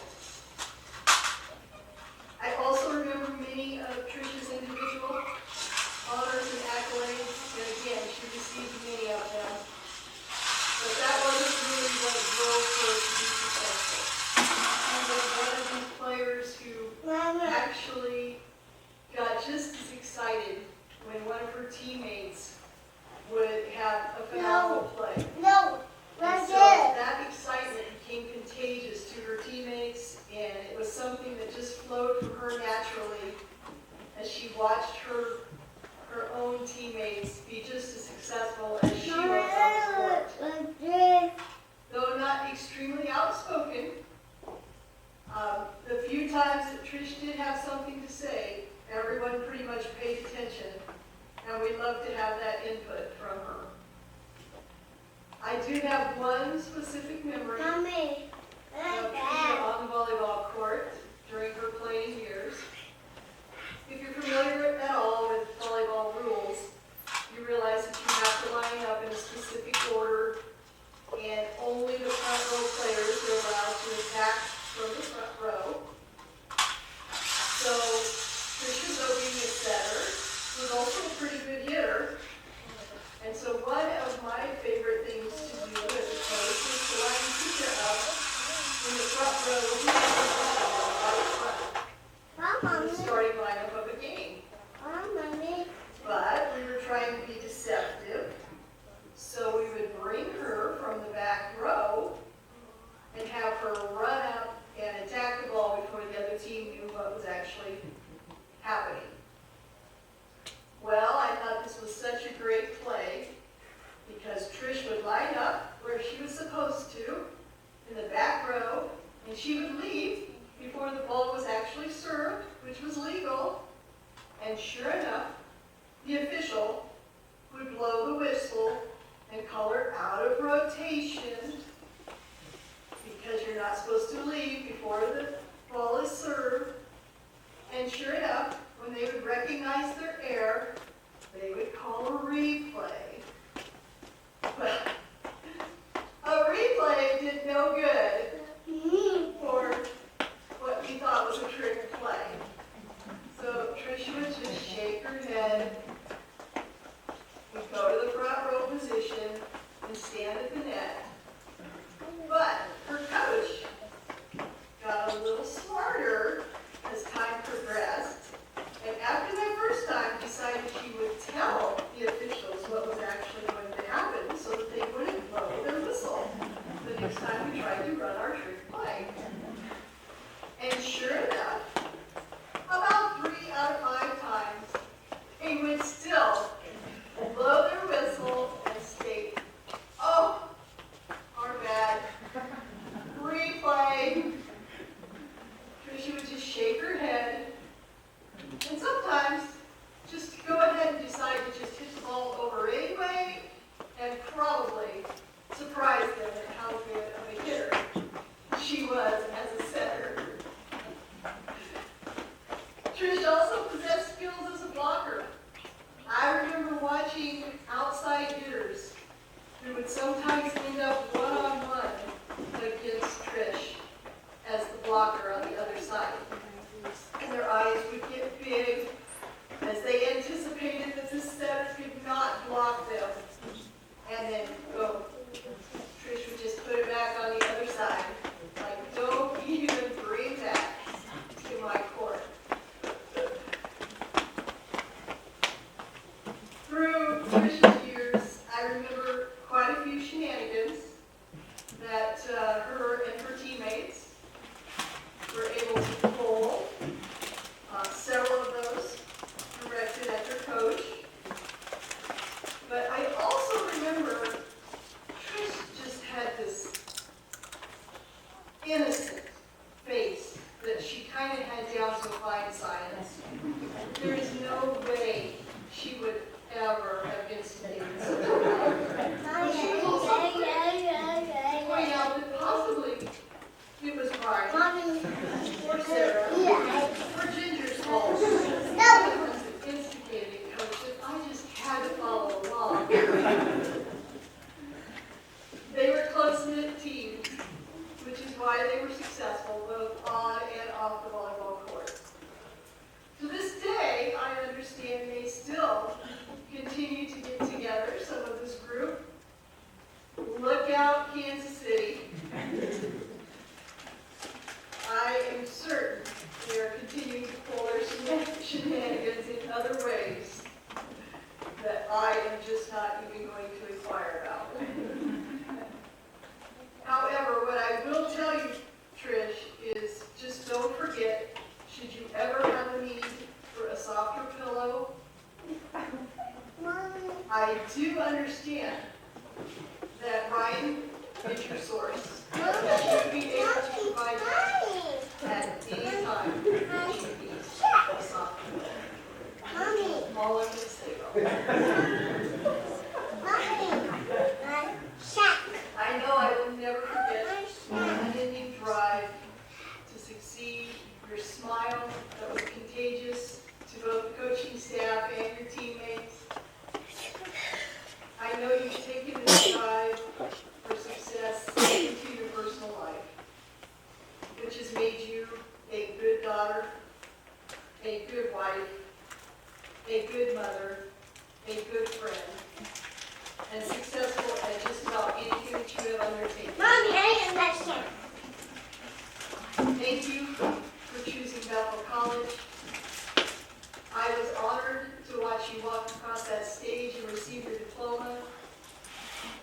I also remember many of Trisha's individual honors and accolades, and again, she received many of them. But that wasn't really what drove her to be successful. She was one of these players who actually got just as excited when one of her teammates would have a phenomenal play. And so that excitement became contagious to her teammates, and it was something that just flowed from her naturally as she watched her own teammates be just as successful as she was on the court. Though not extremely outspoken, the few times that Trish did have something to say, everyone pretty much paid attention, and we loved to have that input from her. I do have one specific memory of Trisha on the volleyball court during her playing years. If you're familiar at all with volleyball rules, you realize that you have to line up in a specific order, and only the front row players are allowed to attack from the front row. So Trisha, though being a setter, was also a pretty good hitter. And so one of my favorite things to do as a coach was to line Trisha up in the front row right in the starting lineup of a game. But we were trying to be deceptive watching outside hitters who would sometimes end up one-on-one against Trish as the blocker on the other side. And their eyes would get big as they anticipated that the setter could not block them. And then, oh, Trish would just put it back on the other side. Like, don't even bring that to my court. Through Trish's years, I remember quite a few shenanigans that her and her teammates were able to pull. Several of those directed at their coach. But I also remember Trish just had this innocent face that she kind of had down to a fine science. There is no way she would ever have instigated such a thing. She would also point out that possibly it was Brian or Sarah or Ginger's fault. That was an instigating coach that I just had to follow along. They were close-knit teams, which is why they were successful both on and off the volleyball court. To this day, I understand they still continue to get together, some of this group. Look out, Kansas City. I am certain they are continuing to pull their shenanigans in other ways that I am just not even going to inquire about. However, what I will tell you, Trish, is just don't forget, should you ever have a need for a softer pillow, I do understand that Ryan is your source. You should be able to provide that at any time that you need a soft pillow. All I'm going to say though. I know I will never forget the ending drive to succeed, your smile that was contagious to both the coaching staff and your teammates. I know you've taken this drive for success into your personal life, which has made you a good daughter, a good wife, a good mother, a good friend, and successful at just about anything that you have undertaken. Mommy, I understand. Thank you for choosing Bethel College. I was honored to watch you walk across that stage and receive your diploma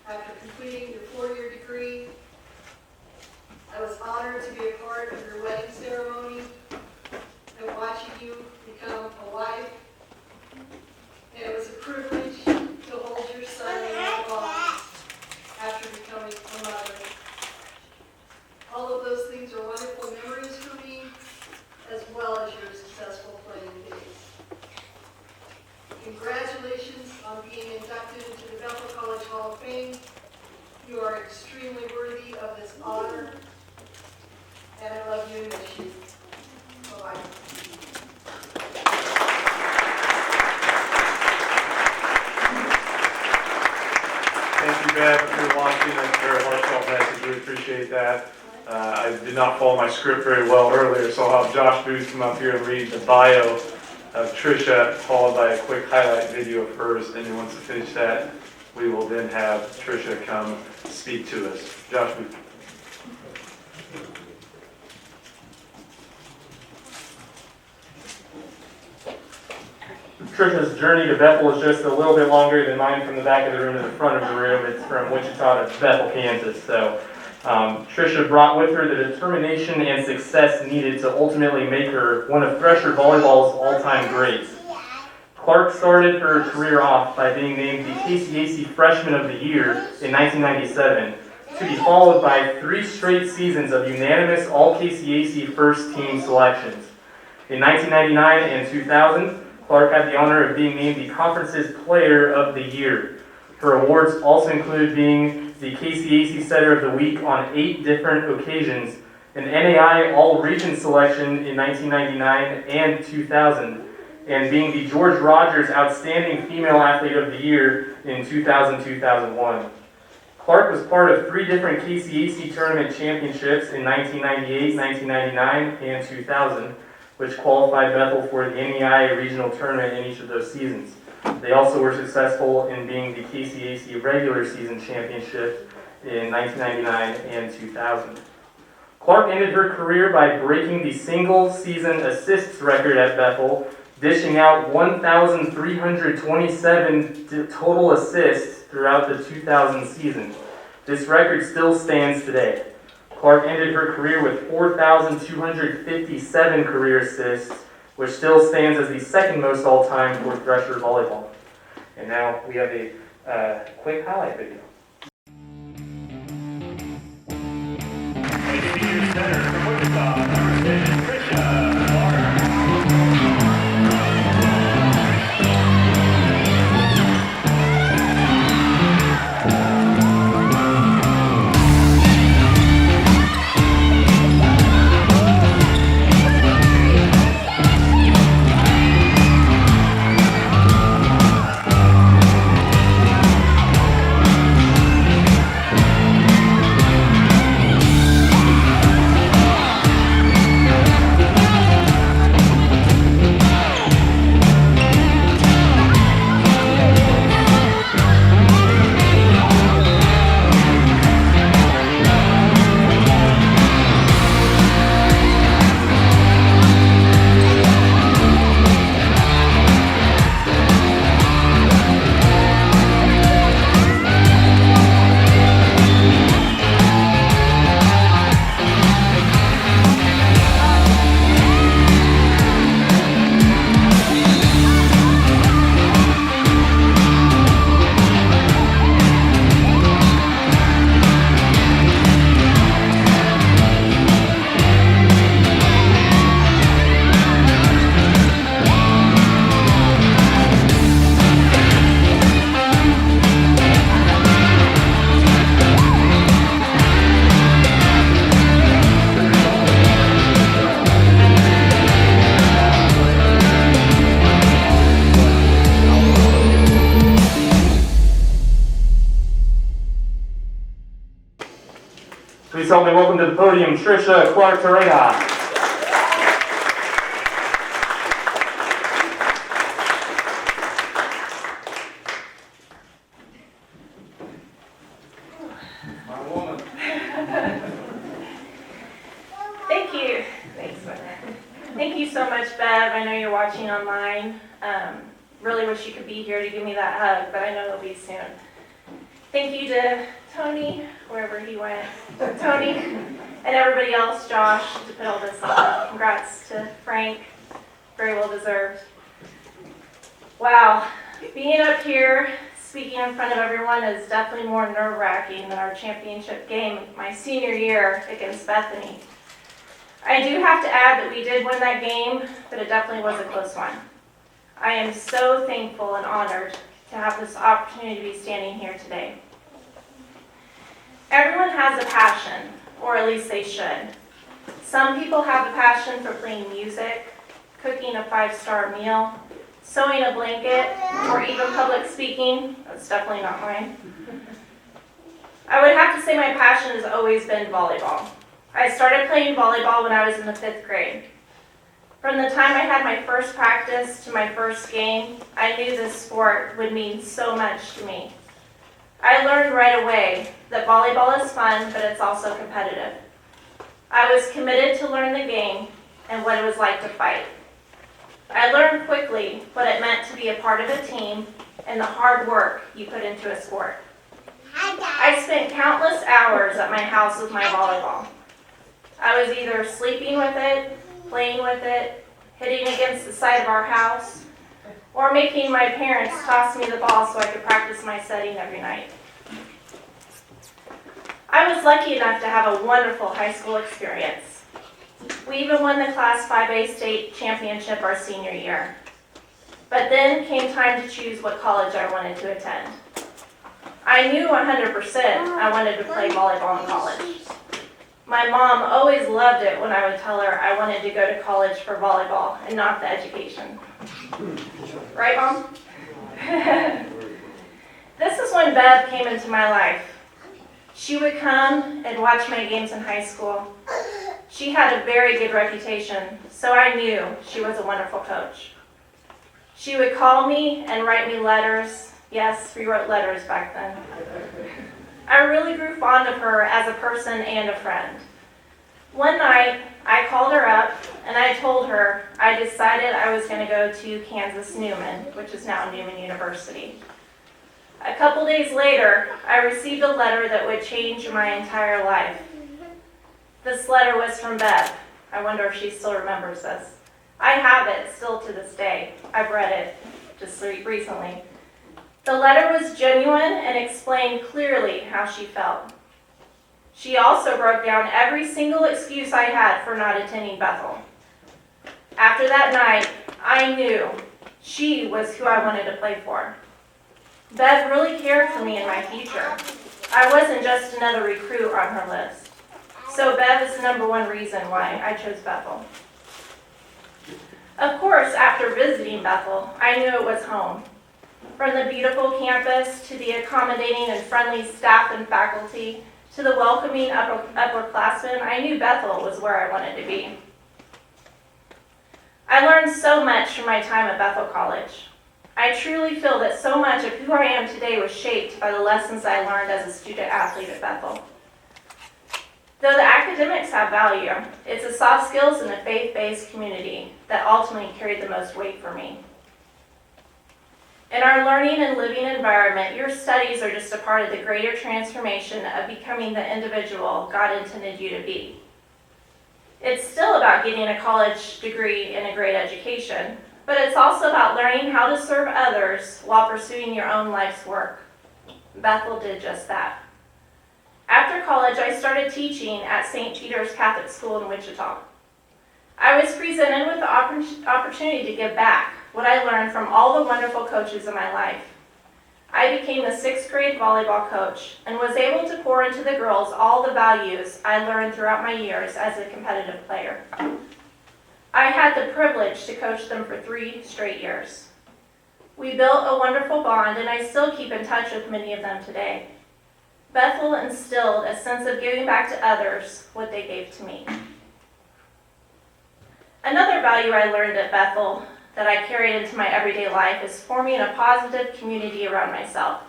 after completing your 4-year degree. I was honored to be a part of your wedding ceremony and watching you become a wife. And it was a privilege to hold your son in my arms after becoming a mother. All of those things are wonderful memories for me, as well as your successful playing days. Congratulations on being inducted into the Bethel College Hall of Fame. You are extremely worthy of this honor, and I love you and miss you. Bye-bye. Thank you, Beth, if you're watching. That's a very heartfelt message. We appreciate that. I did not follow my script very well earlier, so I'll have Josh Booth come up here and read the bio of Trisha, followed by a quick highlight video of hers, and then once we finish that, we will then have Trisha come speak to us. Josh Booth. Trisha's journey to Bethel is just a little bit longer than mine from the back of the room to the front of the room. It's from Wichita to Bethel, Kansas. So Trisha brought with her the determination and success needed to ultimately make her one of Thresher volleyball's all-time greats. Clark started her career off by being named the KCAC Freshman of the Year in 1997, to be followed by 3 straight seasons of unanimous All-KCAC First Team selections. In 1999 and 2000, Clark had the honor of being named the conference's Player of the Year. Her awards also include being the KCAC Setter of the Week on 8 different occasions, an NAI All-Region selection in 1999 and 2000, and being the George Rogers Outstanding Female Athlete of the Year in 2000-2001. Clark was part of 3 different KCAC tournament championships in 1998, 1999, and 2000, which qualified Bethel for the NEI regional tournament in each of those seasons. They also were successful in being the KCAC regular season championship in 1999 and 2000. Clark ended her career by breaking the single season assists record at Bethel, dishing out 1,327 total assists throughout the 2000 season. This record still stands today. Clark ended her career with 4,257 career assists, which still stands as the second most all-time for Thresher volleyball. And now we have a quick highlight video. Senior center from Wichita, number 10, Trisha. Please help me welcome to the podium, Trisha Clark Terada. Thank you. Thanks. Thank you so much, Bev. I know you're watching online. Really wish you could be here to give me that hug, but I know it'll be soon. Thank you to Tony, wherever he went, Tony, and everybody else, Josh, to put all this on. Congrats to Frank. Very well deserved. Wow. Being up here, speaking in front of everyone is definitely more nerve-wracking than our championship game my senior year against Bethany. I do have to add that we did win that game, but it definitely was a close one. I am so thankful and honored to have this opportunity to be standing here today. Everyone has a passion, or at least they should. Some people have a passion for playing music, cooking a 5-star meal, sewing a blanket, or even public speaking. That's definitely not mine. I would have to say my passion has always been volleyball. I started playing volleyball when I was in the 5th grade. From the time I had my first practice to my first game, I knew this sport would mean so much to me. I learned right away that volleyball is fun, but it's also competitive. I was committed to learn the game and what it was like to fight. I learned quickly what it meant to be a part of a team and the hard work you put into a sport. I spent countless hours at my house with my volleyball. I was either sleeping with it, playing with it, hitting against the side of our house, or making my parents toss me the ball so I could practice my setting every night. I was lucky enough to have a wonderful high school experience. We even won the Class 5A state championship our senior year. But then came time to choose what college I wanted to attend. I knew 100% I wanted to play volleyball in college. My mom always loved it when I would tell her I wanted to go to college for volleyball and not the education. Right, Mom? This is when Bev came into my life. She would come and watch my games in high school. She had a very good reputation, so I knew she was a wonderful coach. She would call me and write me letters. Yes, we wrote letters back then. I really grew fond of her as a person and a friend. One night, I called her up and I told her I decided I was going to go to Kansas Newman, which is now Newman University. A couple days later, I received a letter that would change my entire life. This letter was from Beth. I wonder if she still remembers this. I have it still to this day. I've read it just recently. The letter was genuine and explained clearly how she felt. She also broke down every single excuse I had for not attending Bethel. After that night, I knew she was who I wanted to play for. Bev really cared for me and my future. I wasn't just another recruit on her list. So Bev is the #1 reason why I chose Bethel. Of course, after visiting Bethel, I knew it was home. From the beautiful campus to the accommodating and friendly staff and faculty to the welcoming upperclassmen, I knew Bethel was where I wanted to be. I learned so much from my time at Bethel College. I truly feel that so much of who I am today was shaped by the lessons I learned as a student athlete at Bethel. Though the academics have value, it's the soft skills and the faith-based community that ultimately carried the most weight for me. In our learning and living environment, your studies are just a part of the greater transformation of becoming the individual God intended you to be. It's still about getting a college degree and a great education, but it's also about learning how to serve others while pursuing your own life's work. Bethel did just that. After college, I started teaching at St. Peter's Catholic School in Wichita. I was presented with the opportunity to give back what I learned from all the wonderful coaches in my life. I became the 6th grade volleyball coach and was able to pour into the girls all the values I learned throughout my years as a competitive player. I had the privilege to coach them for 3 straight years. We built a wonderful bond, and I still keep in touch with many of them today. Bethel instilled a sense of giving back to others what they gave to me. Another value I learned at Bethel that I carried into my everyday life is forming a positive community around myself.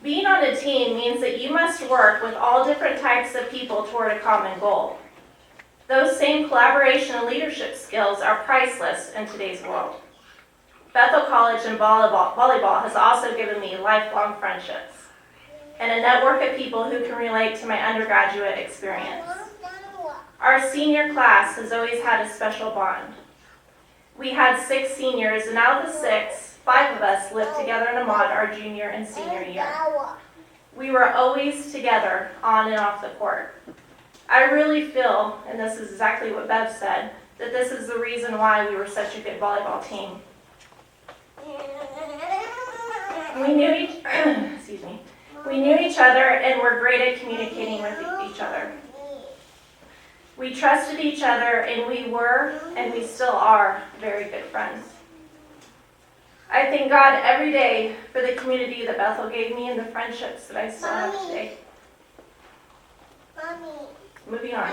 Being on a team means that you must work with all different types of people toward a common goal. Those same collaboration and leadership skills are priceless in today's world. Bethel College and volleyball has also given me lifelong friendships and a network of people who can relate to my undergraduate experience. Our senior class has always had a special bond. We had 6 seniors, and out of the 6, 5 of us lived together in Ahmad our junior and senior year. We were always together on and off the court. I really feel, and this is exactly what Bev said, that this is the reason why we were such a good volleyball team. We knew each other and were great at communicating with each other. We trusted each other, and we were, and we still are, very good friends. I thank God every day for the community that Bethel gave me and the friendships that I still have today. Moving on.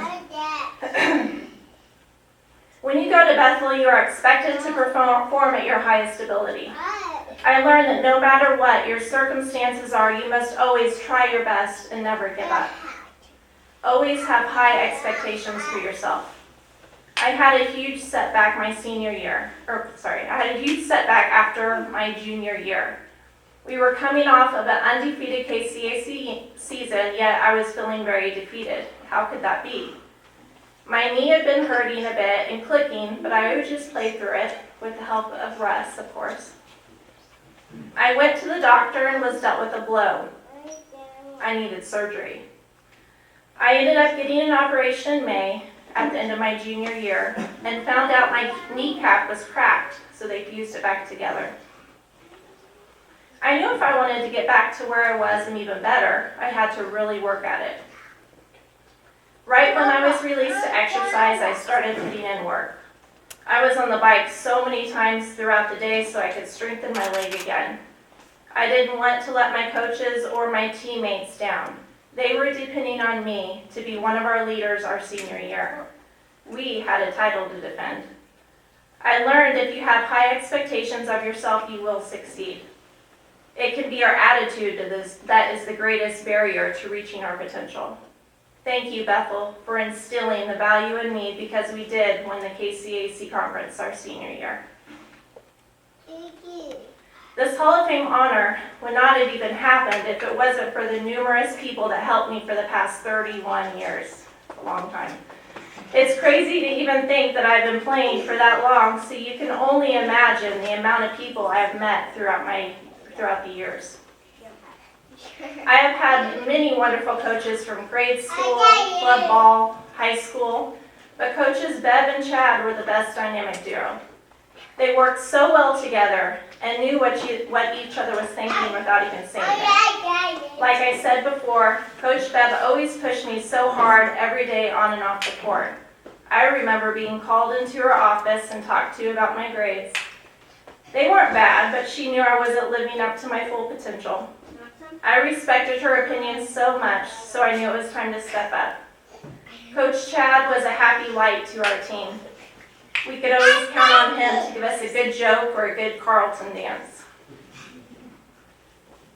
When you go to Bethel, you are expected to perform at your highest ability. I learned that no matter what your circumstances are, you must always try your best and never give up. Always have high expectations for yourself. I had a huge setback after my junior year. We were coming off of an undefeated KCAC season, yet I was feeling very defeated. How could that be? My knee had been hurting a bit and clicking, but I would just play through it with the help of Russ, of course. I went to the doctor and was dealt with a blow. I needed surgery. I ended up getting an operation in May at the end of my junior year and found out my kneecap was cracked, so they fused it back together. I knew if I wanted to get back to where I was and even better, I had to really work at it. Right when I was released to exercise, I started putting in work. I was on the bike so many times throughout the day so I could strengthen my leg again. I didn't want to let my coaches or my teammates down. They were depending on me to be one of our leaders our senior year. We had a title to defend. I learned if you have high expectations of yourself, you will succeed. It can be our attitude to this that is the greatest barrier to reaching our potential. Thank you, Bethel, for instilling the value in me because we did win the KCAC conference our senior year. This Hall of Fame honor would not have even happened if it wasn't for the numerous people that helped me for the past 31 years. A long time. It's crazy to even think that I've been playing for that long, so you can only imagine the amount of people I have met throughout the years. I have had many wonderful coaches from grade school, club ball, high school, but coaches Bev and Chad were the best dynamic duo. They worked so well together and knew what each other was thinking without even saying it. Like I said before, Coach Bev always pushed me so hard every day on and off the court. I remember being called into her office and talked to about my grades. They weren't bad, but she knew I wasn't living up to my full potential. I respected her opinion so much, so I knew it was time to step up. Coach Chad was a happy light to our team. We could always count on him to give us a good joke or a good Carlton dance.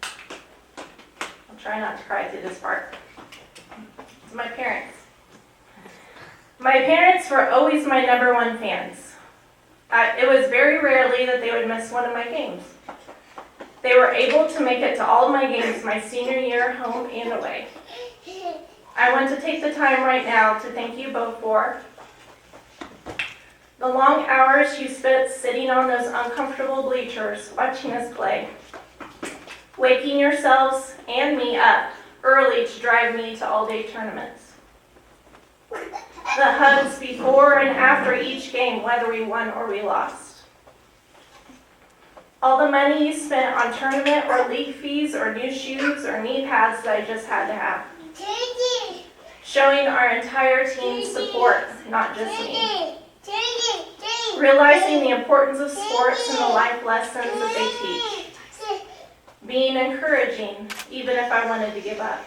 I'll try not to cry through this part. My parents. My parents were always my #1 fans. It was very rarely that they would miss one of my games. They were able to make it to all of my games my senior year, home and away. I want to take the time right now to thank you both for the long hours you spent sitting on those uncomfortable bleachers watching us play, waking yourselves and me up early to drive me to all-day tournaments, the hugs before and after each game, whether we won or we lost, all the money you spent on tournament or league fees or new shoes or knee pads that I just had to have, showing our entire team's support, not just me. Realizing the importance of sports and the life lessons that they teach. Being encouraging, even if I wanted to give up.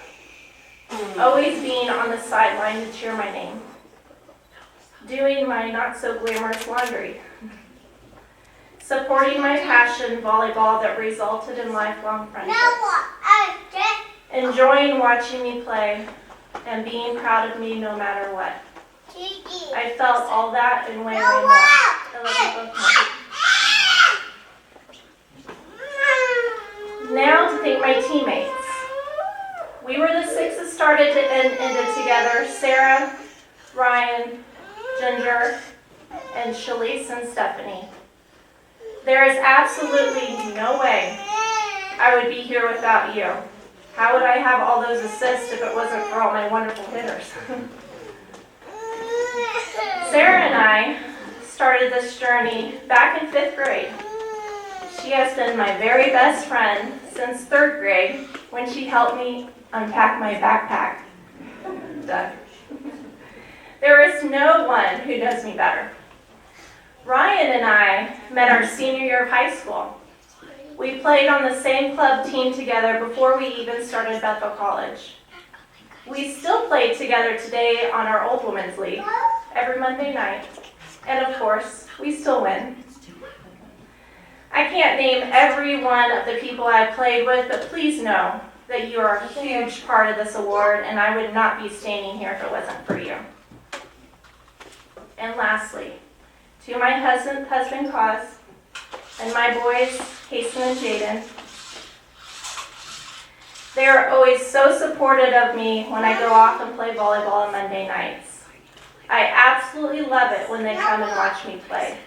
Always being on the sideline to cheer my name. Doing my not so glamorous laundry. Supporting my passion, volleyball, that resulted in lifelong friendships. Enjoying watching me play and being proud of me no matter what. I felt all that and way, way more. I love you both. Now to thank my teammates. We were the 6 that started and ended together. Sarah, Ryan, Ginger, and Shalise and Stephanie. There is absolutely no way I would be here without you. How would I have all those assists if it wasn't for all my wonderful hitters? Sarah and I started this journey back in 5th grade. She has been my very best friend since 3rd grade when she helped me unpack my backpack. Duh. There is no one who knows me better. Ryan and I met our senior year of high school. We played on the same club team together before we even started Bethel College. We still play together today on our Old Women's League every Monday night. And of course, we still win. I can't name every one of the people I've played with, but please know that you are a huge part of this award, and I would not be standing here if it wasn't for you. And lastly, to my husband Cos, and my boys, Hasten and Jaden, they are always so supportive of me when I go off and play volleyball on Monday nights. I absolutely love it when they come and watch me play.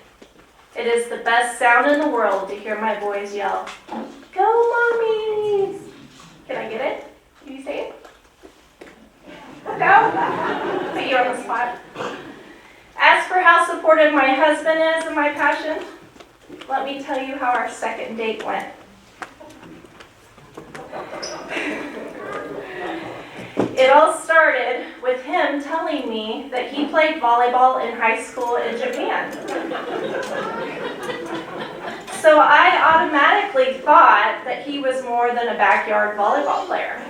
It is the best sound in the world to hear my boys yell, "Go Mommies!" Can I get it? Can you say it? Go? Put you on the spot. As for how supportive my husband is of my passion, let me tell you how our second date went. It all started with him telling me that he played volleyball in high school in Japan. So I automatically thought that he was more than a backyard volleyball player.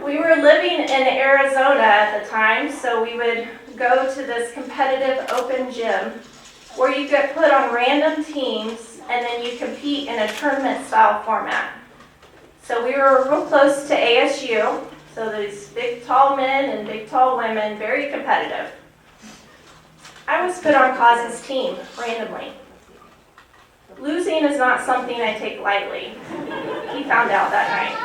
We were living in Arizona at the time, so we would go to this competitive open gym where you get put on random teams and then you compete in a tournament style format. So we were real close to ASU, so these big tall men and big tall women, very competitive. I was put on Cos's team randomly. Losing is not something I take lightly. He found out that night.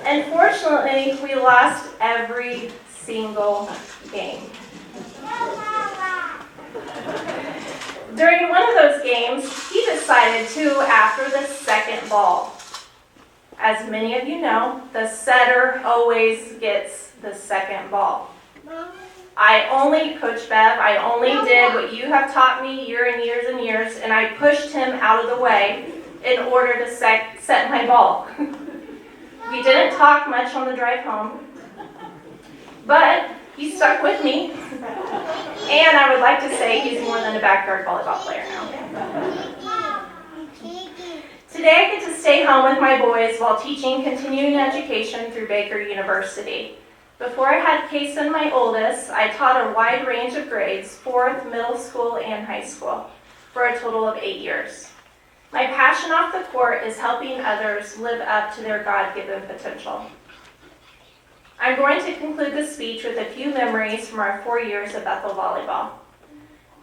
Unfortunately, we lost every single game. During one of those games, he decided to, after the second ball. As many of you know, the setter always gets the second ball. Coach Bev, I only did what you have taught me years and years, and I pushed him out of the way in order to set my ball. We didn't talk much on the drive home, but he stuck with me, and I would like to say he's more than a backyard volleyball player now. Today I get to stay home with my boys while teaching continuing education through Baker University. Before I had Kason, my oldest, I taught a wide range of grades, 4th, middle school, and high school, for a total of 8 years. My passion off the court is helping others live up to their God-given potential. I'm going to conclude this speech with a few memories from our 4 years of Bethel volleyball.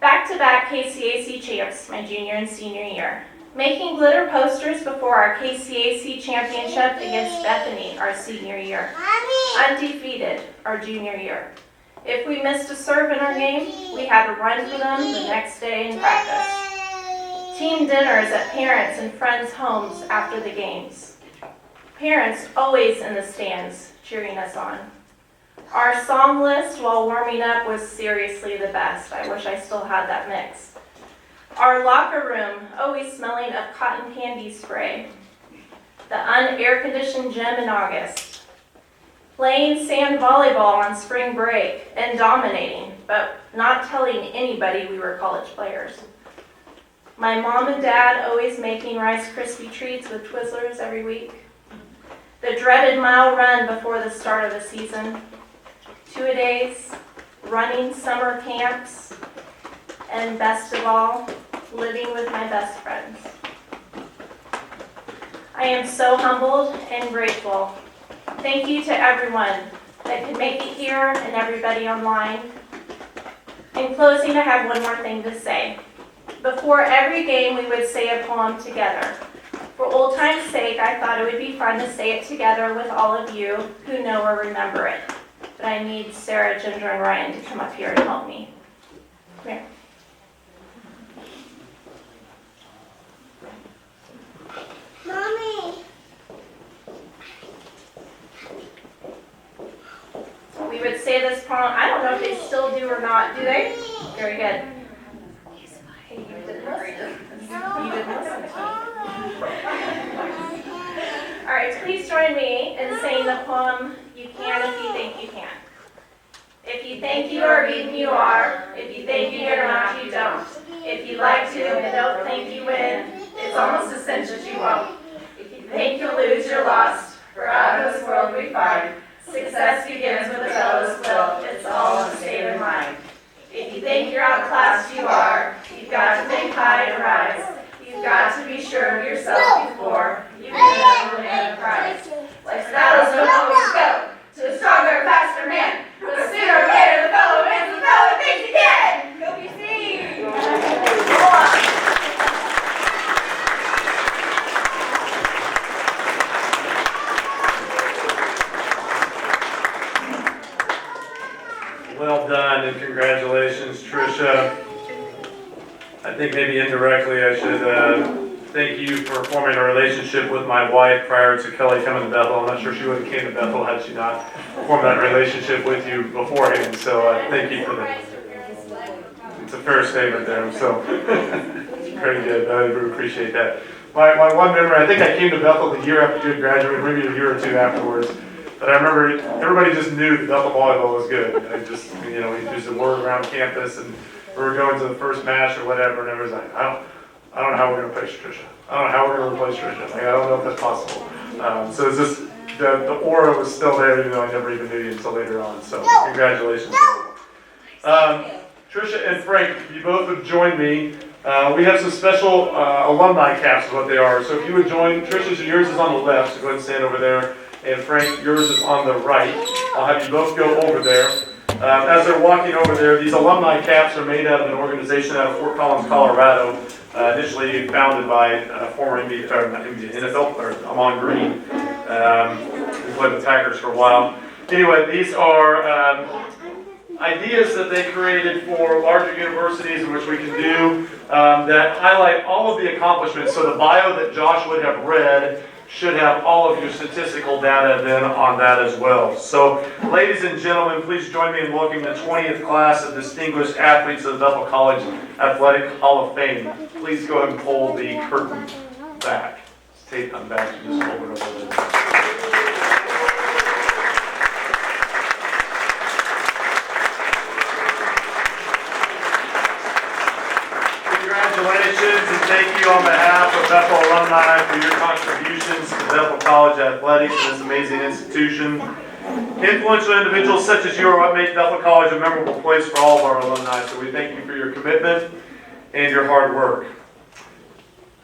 Back-to-back KCAC champs my junior and senior year. Making glitter posters before our KCAC championship against Bethany our senior year. Undefeated our junior year. If we missed a serve in our game, we had to run for them the next day in practice. Team dinners at parents' and friends' homes after the games. Parents always in the stands cheering us on. Our song list while warming up was seriously the best. I wish I still had that mix. Our locker room always smelling of cotton candy spray. The unair-conditioned gym in August. Playing sand volleyball on spring break and dominating, but not telling anybody we were college players. My mom and dad always making Rice Krispie treats with Twizzlers every week. The dreaded mile run before the start of the season. 2-a-days, running summer camps, and best of all, living with my best friends. I am so humbled and grateful. Thank you to everyone that could make it here and everybody online. In closing, I have one more thing to say. Before every game, we would say a poem together. For old time's sake, I thought it would be fun to say it together with all of you who know or remember it. But I need Sarah, Ginger, and Ryan to come up here and help me. Come here. Mommy. We would say this poem. I don't know if they still do or not. Do they? Very good. Hey, you didn't listen. You didn't listen to me. All right, please join me in saying the poem, You Can If You Think You Can. If you think you are beaten, you are. If you think you are not, you don't. If you like to but don't think you win, it's almost a cinch that you won't. If you think you'll lose, you're lost. For out of this world we find success begins with a fellow's will. It's all in the state of mind. If you think you're outclassed, you are. You've got to think high and rise. You've got to be sure of yourself before you can ever win a prize. Life's battles don't always go to a stronger, faster man. But sooner or later, the fellow wins. The fellow thinks he can. Go be seen. Well done and congratulations, Trisha. I think maybe indirectly I should thank you for forming a relationship with my wife prior to Kelly coming to Bethel. I'm not sure she would have came to Bethel had she not formed that relationship with you beforehand. So thank you for that. It's a fair statement there. So very good. I really appreciate that. My one memory, I think I came to Bethel the year after you had graduated, maybe a year or two afterwards. But I remember everybody just knew that Bethel volleyball was good. I just, we used the word around campus, and we were going to the first match or whatever, and everyone's like, I don't know how we're gonna place Trisha. I don't know how we're gonna replace Trisha. Like, I don't know if that's possible. So it's just, the aura was still there, even though I never even knew you until later on. So congratulations. Trisha and Frank, you both have joined me. We have some special alumni caps is what they are. So if you would join, Trisha's and yours is on the left, so go ahead and stand over there. And Frank, yours is on the right. I'll have you both go over there. As they're walking over there, these alumni caps are made out of an organization out of Fort Collins, Colorado, initially founded by former NFL player Amon Green, who played with Packers for a while. Anyway, these are ideas that they created for larger universities in which we can do that highlight all of the accomplishments. So the bio that Josh would have read should have all of your statistical data then on that as well. So, ladies and gentlemen, please join me in welcoming the 20th class of distinguished athletes of the Bethel College Athletic Hall of Fame. Please go ahead and pull the curtain back. It's taped on back, you just hold it over there. Congratulations and thank you on behalf of Bethel alumni for your contributions to Bethel College athletics and this amazing institution. Influential individuals such as you are what make Bethel College a memorable place for all of our alumni, so we thank you for your commitment and your hard work.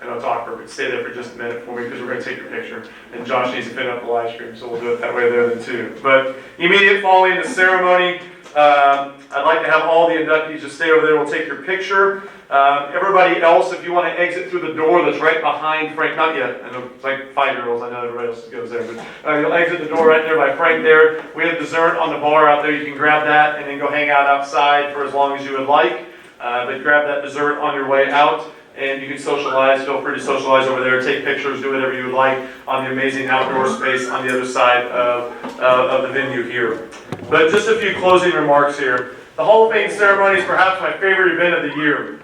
I know it's awkward, but stay there for just a minute for me because we're going to take your picture. And Josh needs to fit up the live stream, so we'll do it that way there then too. But immediately following the ceremony, I'd like to have all the inductees just stay over there. We'll take your picture. Everybody else, if you want to exit through the door that's right behind Frank, not yet. I know it's like 5-year-olds. I know everybody else goes there, but you'll exit the door right there by Frank there. We have dessert on the bar out there. You can grab that and then go hang out outside for as long as you would like. But grab that dessert on your way out. And you can socialize, feel free to socialize over there, take pictures, do whatever you would like on the amazing outdoor space on the other side of the venue here. But just a few closing remarks here. The Hall of Fame ceremony is perhaps my favorite event of the year.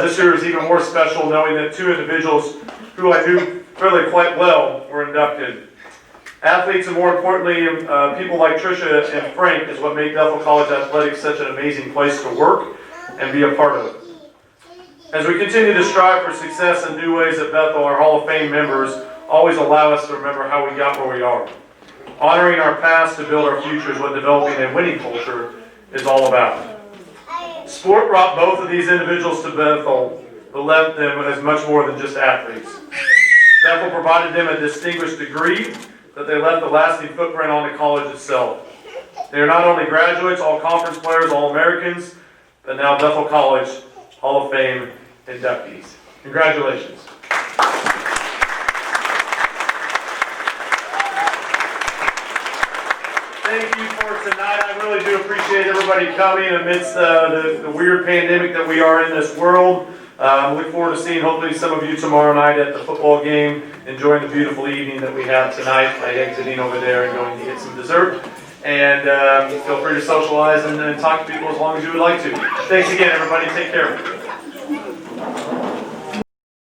This year is even more special knowing that two individuals who I knew fairly quite well were inducted. Athletes and more importantly, people like Trisha and Frank is what make Bethel College Athletics such an amazing place to work and be a part of. As we continue to strive for success in new ways at Bethel, our Hall of Fame members always allow us to remember how we got where we are. Honoring our past to build our future is what developing a winning culture is all about. Sport brought both of these individuals to Bethel, but left them as much more than just athletes. Bethel provided them a distinguished degree, but they left a lasting footprint on the college itself. They are not only graduates, all conference players, all Americans, but now Bethel College Hall of Fame inductees. Congratulations. Thank you for tonight. I really do appreciate everybody coming amidst the weird pandemic that we are in this world. Look forward to seeing hopefully some of you tomorrow night at the football game, enjoying the beautiful evening that we have tonight by exiting over there and going to get some dessert. And feel free to socialize and talk to people as long as you would like to. Thanks again, everybody. Take care.